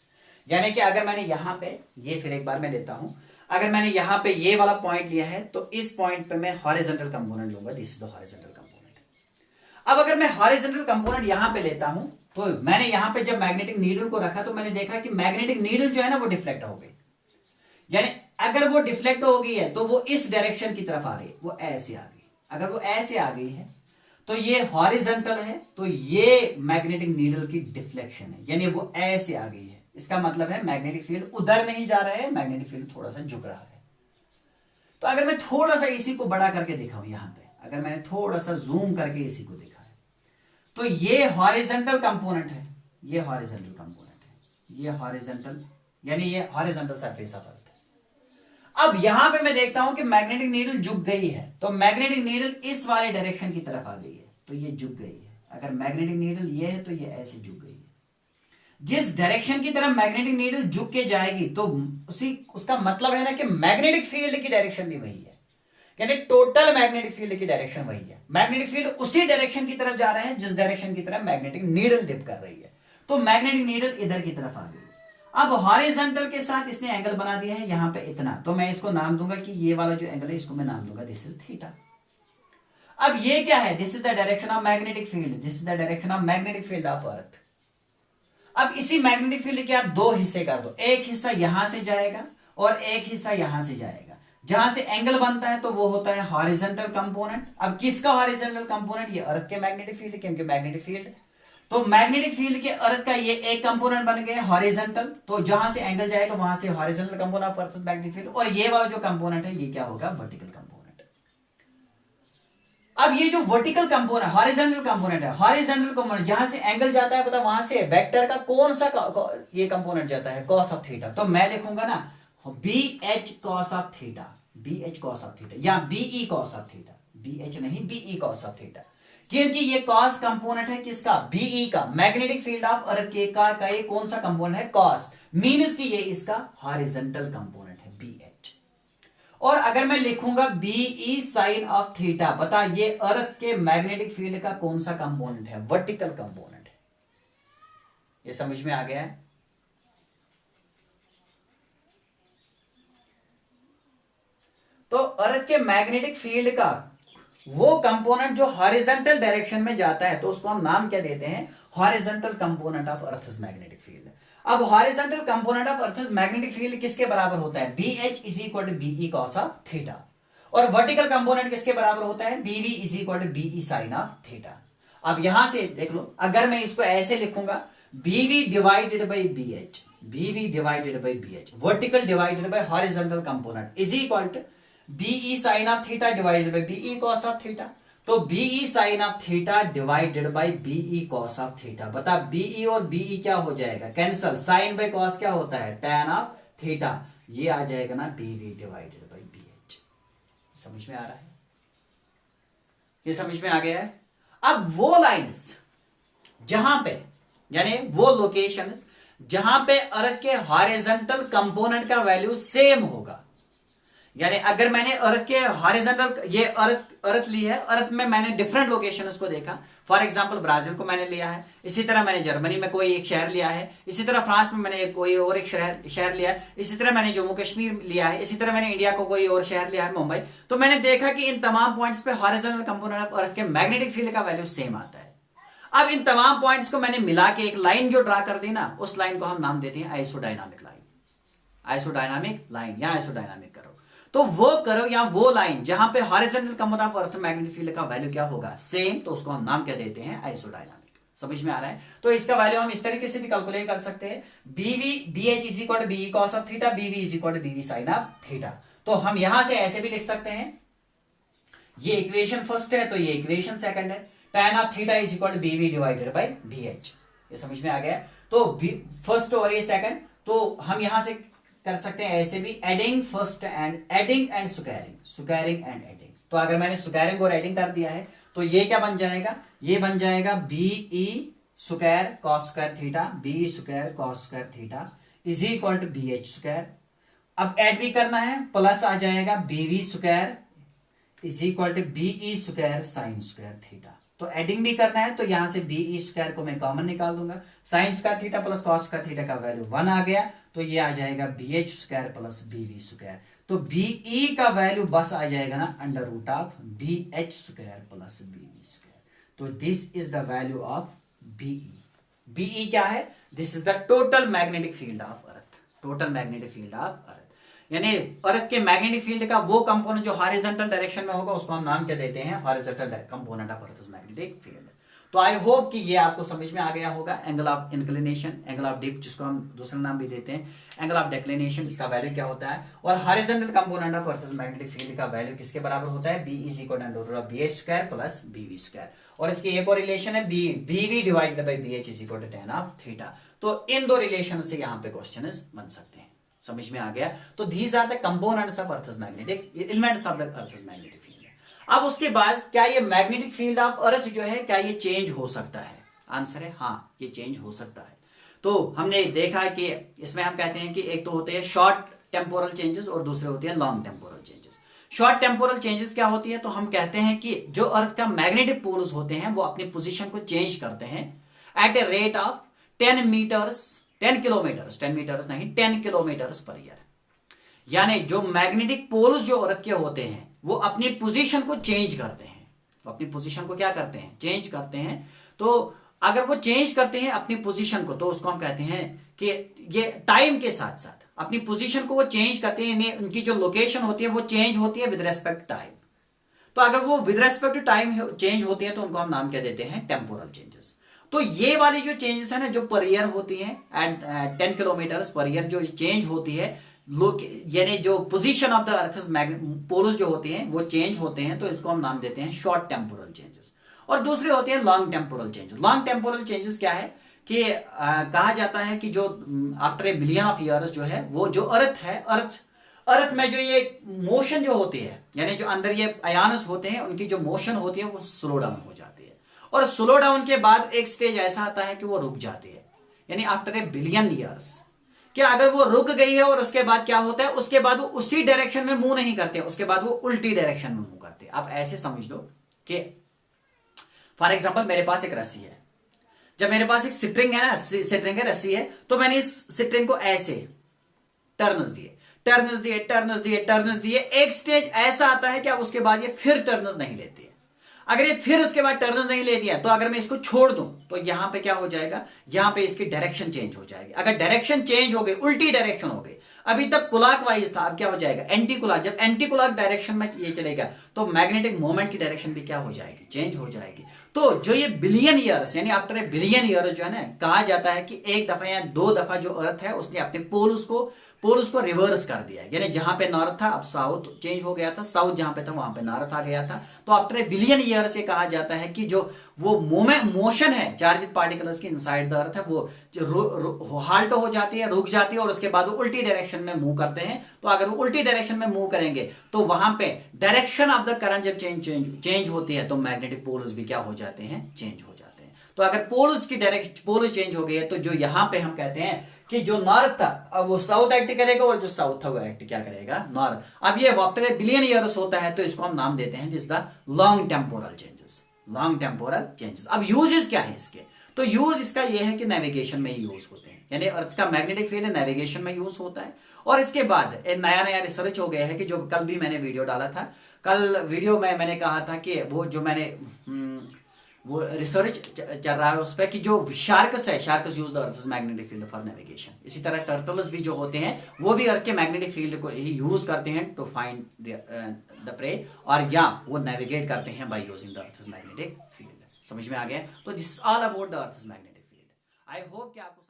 यानी कि अगर मैंने यहां पे ये, फिर एक बार मैं लेता हूं, अगर मैंने यहां पे ये वाला पॉइंट लिया है तो इस पॉइंट पे मैं हॉरिजॉन्टल कंपोनेंट लूंगा, this is the horizontal component. अब अगर मैं हॉरिजॉन्टल कंपोनेंट यहां पे लेता हूं तो मैंने यहां पे जब मैग्नेटिक नीडल को रखा तो मैंने देखा कि मैग्नेटिक नीडल जो है ना वो डिफ्लेक्ट हो गई। यानी अगर वो डिफ्लेक्ट हो गई है तो वो इस डायरेक्शन की तरफ आ रही है, वो ऐसे आ गई। अगर वो ऐसे आ गई है तो ये हॉरिजॉन्टल है, तो ये मैग्नेटिक नीडल की डिफ्लेक्शन है, यानी वो ऐसे आ गई है। इसका मतलब है मैग्नेटिक फील्ड उधर नहीं जा रहा है, मैग्नेटिक फील्ड थोड़ा सा झुक रहा है। तो अगर मैं थोड़ा सा इसी को बड़ा करके दिखाऊं यहां पे, अगर मैंने थोड़ा सा जूम करके इसी को दिखा है तो ये हॉरिजॉन्टल कंपोनेंट है, ये हॉरिजॉन्टल कंपोनेंट है, ये हॉरिजॉन्टल यानी ये हॉरिजॉन्टल सरफेस ऑफ अर्थ है। अब यहां पे मैं देखता हूं कि मैग्नेटिक नीडल झुक गई है, तो मैग्नेटिक नीडल इस वाले डायरेक्शन की तरफ आ गई है, तो ये झुक गई है। अगर मैग्नेटिक नीडल ये है तो ये ऐसे झुक गई है। जिस डायरेक्शन की तरफ मैग्नेटिक नीडल झुक के जाएगी तो उसका मतलब है ना कि मैग्नेटिक फील्ड की डायरेक्शन भी वही है, यानी टोटल मैग्नेटिक फील्ड की डायरेक्शन वही है। मैग्नेटिक फील्ड उसी डायरेक्शन की तरफ जा रहे हैं जिस डायरेक्शन की तरफ मैग्नेटिक नीडल डिप कर रही है, तो मैग्नेटिक नीडल इधर की तरफ आ गई। अब हॉरिजॉन्टल के साथ इसने एंगल बना दिया है यहां पे इतना, तो मैं इसको नाम दूंगा कि ये वाला जो एंगल है इसको मैं नाम दूंगा दिस इज थीटा। अब ये क्या है, this is the direction of magnetic field, this is the direction of magnetic field of earth. अब इसी मैग्नेटिक फील्ड के आप दो हिस्से कर दो, एक हिस्सा यहां से जाएगा और एक हिस्सा यहां से जाएगा। जहां से एंगल बनता है तो वो होता है हॉरिजॉन्टल कंपोनेंट। अब किसका हॉरिजॉन्टल कंपोनेंट, ये अर्थ के मैग्नेटिक फील्ड, क्योंकि मैग्नेटिक फील्ड, तो मैग्नेटिक फील्ड के अर्थ का ये एक कंपोनेंट बन गया हॉरिजॉन्टल, तो जहां से एंगल जाएगा वहां से horizontal component of earth magnetic field, और ये वाला जो कंपोनेंट है ये क्या होगा, वर्टिकल कंपोनेंट। अब ये जो वर्टिकल कंपोनेंट हॉरिजॉन्टल कंपोनेंट है, हॉरिजॉन्टल कंपोनेंट जहां से एंगल जाता है पता वहां से वेक्टर का कौन सा ये कंपोनेंट जाता है, कॉस ऑफ थीटा। तो मैं लिखूंगा ना B H cos of theta, B H cos of theta, या B E cos of theta, B H नहीं बीई कॉस ऑफ थीटा, क्योंकि ये कॉस कंपोनेंट है किसका, बीई का, मैग्नेटिक फील्ड ऑफ अर्थ के का ये कौन सा कंपोनेंट है, कॉस, मीन्स कि ये इसका हॉरिजॉन्टल कंपोनेंट है बी एच। और अगर मैं लिखूंगा बीई साइन ऑफ थीटा, बता ये अर्थ के मैग्नेटिक फील्ड का कौन सा कंपोनेंट है, वर्टिकल कंपोनेंट है। ये समझ में आ गया है। तो अर्थ के मैग्नेटिक फील्ड का वो कंपोनेंट जो हॉरिजॉन्टल डायरेक्शन में जाता है तो उसको हम नाम क्या देते हैं, horizontal component of earth's magnetic field. अब horizontal component of earth's magnetic field किसके बराबर होता है, B H is equal to be cos of theta, और वर्टिकल कंपोनेंट किसके बराबर होता है, B V is equal to B E sine of theta. अब यहां से देख लो, अगर मैं इसको ऐसे लिखूंगा B V divided by B H, B V divided by B H, vertical divided by horizontal component is equal to B E sine of theta divided by B E cos of theta. तो B E sine of theta divided by B E cos of theta, बता B E और B E क्या हो जाएगा, cancel, sign by cos क्या होता है, tan of theta, ये आ जाएगा ना बीवी डिवाइडेड बाई बी एच। समझ में आ रहा है, ये समझ में आ गया है। अब वो लाइन्स जहां पे, यानी वो लोकेशन जहां पे अर्थ के हॉरिजॉन्टल कंपोनेंट का वैल्यू सेम होगा, यानी अगर मैंने अर्थ के हॉरिजॉन्टल ये अर्थ ली है, अर्थ में मैंने डिफरेंट लोकेशंस को देखा, फॉर एग्जांपल ब्राजील को मैंने लिया है, इसी तरह मैंने जर्मनी में कोई एक शहर लिया है, इसी तरह फ्रांस में मैंने कोई और एक शहर लिया है, इसी तरह मैंने जम्मू कश्मीर लिया है, इसी तरह मैंने इंडिया को कोई और शहर लिया है, मुंबई। तो मैंने देखा कि इन तमाम पॉइंट्स पे हॉरिजॉन्टल कंपोनेंट ऑफ अर्थ के मैग्नेटिक फील्ड का वैल्यू सेम आता है। अब इन तमाम पॉइंट्स को मैंने मिला के एक लाइन जो ड्रा कर दी ना, उस लाइन को हम नाम देते हैं आइसोडायनामिक लाइन, आइसोडायनामिक लाइन या आइसोडायनामिक करो, तो वो करो या वो लाइन जहां पे horizontal component of earth magnetic field का वैल्यू क्या होगा, सेम, तो उसको हम नाम क्या देते हैं, आइसोडायनामिक। समझ में आ रहा है। तो इसका वैल्यू हम इस तरीके से भी कैलकुलेट कर सकते हैं, BV B H is equal to be cos of theta, BV is equal to BV sine of theta. तो हम यहां से ऐसे भी लिख सकते हैं, ये इक्वेशन फर्स्ट है तो ये इक्वेशन सेकंड है, tan of theta is equal to BV divided by B H. ये समझ में आ गया। तो फर्स्ट और ये सेकंड, तो हम यहां से कर सकते हैं ऐसे भी, adding first and adding and squaring, squaring and adding. तो अगर मैंने स्क्वायरिंग और एडिंग कर दिया है तो ये क्या बन जाएगा, ये बन जाएगा BE square cos square theta, B square cos square theta is equal to B H square. अब ऐड भी करना है, प्लस आ जाएगा BV square is equal to BE square sine square theta. तो एडिंग भी करना है तो यहां से बीई स्क्वायर को मैं कॉमन निकाल दूंगा, sine square theta plus cos square theta का वैल्यू 1 आ गया, तो ये आ जाएगा B H square plus B V square. तो बीई का वैल्यू बस आ जाएगा ना under root of B H square plus B V square. तो this is the value of B E. B E क्या है? This is the total magnetic field of earth, total magnetic field of earth. यानी earth के magnetic field का वो component जो horizontal direction में होगा उसको हम नाम क्या देते हैं? Horizontal component of earth magnetic field. तो आई होप कि ये आपको समझ में आ गया होगा। Angle of inclination, angle of dip, जिसको हम दूसरा नाम भी देते हैं एंगल ऑफ डिक्लिनेशन, इसका वैल्यू क्या होता है, और horizontal component of earth magnetic field का वैल्यू किसके बराबर होता है? B is equal to root of B H square plus B V square. और इसकी एक और रिलेशन है B V divided by B H is equal to tan of theta. तो इन दो रिलेशन से यहाँ पे क्वेश्चन बन सकते हैं। समझ में आ गया? तो these are the components of earth magnetic elements of the earth magnetic field. अब उसके बाद क्या ये मैग्नेटिक फील्ड ऑफ अर्थ जो है क्या ये चेंज हो सकता है? आंसर है हाँ, ये चेंज हो सकता है। तो हमने देखा है कि इसमें हम कहते हैं कि एक तो होते हैं शॉर्ट टेम्पोरल चेंजेस और दूसरे होते हैं long temporal changes. Short temporal changes क्या होती है? तो हम कहते हैं कि जो अर्थ का मैग्नेटिक पोल्स होते हैं वो अपनी पोजीशन को चेंज करते हैं at a rate of 10 kilometres 10 metres नहीं 10 किलोमीटर्स पर ईयर। यानी जो मैग्नेटिक पोल्स जो अर्थ के होते हैं वो अपनी पोजीशन को चेंज करते हैं, वो अपनी पोजीशन को क्या करते हैं? चेंज करते हैं। तो अगर वो चेंज करते हैं अपनी पोजीशन को तो उसको हम कहते हैं कि ये टाइम के साथ साथ अपनी पोजीशन को वो चेंज करते हैं, उनकी जो लोकेशन होती है वो चेंज होती है विद रेस्पेक्ट टाइम। तो अगर वो with respect to time change होती है तो उनको हम नाम क्या देते हैं? Temporal changes. तो ये वाली जो चेंजेस है ना जो पर ईयर होती है एट 10 किलोमीटर्स पर ईयर जो चेंज होती है, यानी जो position of the earth poles जो होती हैं वो चेंज होते हैं, तो इसको हम नाम देते हैं शॉर्ट टेम्पोरल चेंजेस। और दूसरे होते हैं long temporal changes. Long temporal changes क्या है कि कहा जाता है कि जो after a billion of years जो है वो जो अर्थ है, अर्थ में जो ये मोशन जो होती है, यानी जो अंदर ये अयानस होते हैं उनकी जो मोशन होती है वो स्लो डाउन हो जाती है। और स्लो डाउन के बाद एक स्टेज ऐसा आता है कि वो रुक जाती है, यानी आफ्टर ए बिलियन ईयर्स क्या अगर वो रुक गई है और उसके बाद क्या होता है? उसके बाद वो उसी डायरेक्शन में मूव नहीं करते, उसके बाद वो उल्टी डायरेक्शन में मूव करते हैं। आप ऐसे समझ लो कि फॉर एग्जांपल मेरे पास एक रस्सी है, जब मेरे पास एक स्ट्रिंग है ना, स्ट्रिंग है, रस्सी है, तो मैंने इस स्ट्रिंग को ऐसे टर्न्स दिए, एक स्टेज ऐसा आता है कि अब उसके बाद ये फिर टर्न्स नहीं लेती है। अगर ये फिर उसके बाद टर्न्स नहीं लेती है तो अगर मैं इसको छोड़ दूं तो यहां पे क्या हो जाएगा? यहां पे इसकी डायरेक्शन चेंज हो जाएगी। अगर डायरेक्शन चेंज हो गई, उल्टी डायरेक्शन हो गई, अभी तक क्लॉक वाइज था, अब क्या हो जाएगा? Anti clock. जब एंटी क्लॉक डायरेक्शन में ये चलेगा तो मैग्नेटिक मोमेंट की डायरेक्शन भी क्या हो जाएगी? चेंज हो जाएगी। तो जो ये बिलियन ईयर्स यानी आफ्टर ए बिलियन ईयर्स जो है ना, कहा जाता है कि एक दफा या दो दफा जो अर्थ है उसने अपने पोल्स को रिवर्स कर दिया है। यानी जहां पे नॉर्थ था अब साउथ चेंज हो गया था, साउथ जहां पे था वहां पे नॉर्थ आ गया था। तो आफ्टर ए बिलियन ईयर से कहा जाता है कि जो वो मोशन है चार्ज पार्टिकल्स की इनसाइड द अर्थ है वो हाल्ट हो जाती है, रुक जाती है, और उसके बाद वो उल्टी डायरेक्शन में मूव करते हैं। तो अगर वो उल्टी डायरेक्शन में मूव करेंगे तो वहां पे डायरेक्शन ऑफ द करंट जब चेंज होती है तो मैग्नेटिक पोल्स भी क्या हो जाते हैं? चेंज हो जाते हैं। तो अगर पोल्स की डायरेक्शन पोल्स चेंज हो गई है तो जो यहां पे हम कहते हैं कि जो नॉर्थ था अब वो साउथ एक्ट करेगा और जो साउथ था वो एक्ट क्या करेगा? नॉर्थ। अब ये आफ्टर बिलियन ईयर्स होता है तो इसको हम नाम देते हैं this the long temporal changes. Long temporal changes. अब यूजेस क्या है इसके? तो यूज इसका ये है कि नेविगेशन में ही यूज होते हैं, यानी अर्थ का मैग्नेटिक फील्ड नेविगेशन में यूज होता है। और इसके बाद नया रिसर्च हो गया है कि जो कल भी मैंने वीडियो डाला था, कल वीडियो में मैंने कहा था कि वो जो मैंने वो रिसर्च चल रहा है उस पर कि जो शार्कस है, sharks use the earth magnetic field for navigation. इसी तरह टर्टल्स भी जो होते हैं वो भी अर्थ के मैग्नेटिक फील्ड को ही यूज करते हैं टू फाइंड द प्रे, और या वो नेविगेट करते हैं by using the earth magnetic field. समझ में आ गया? तो this all about the earth magnetic field. I hope कि आपको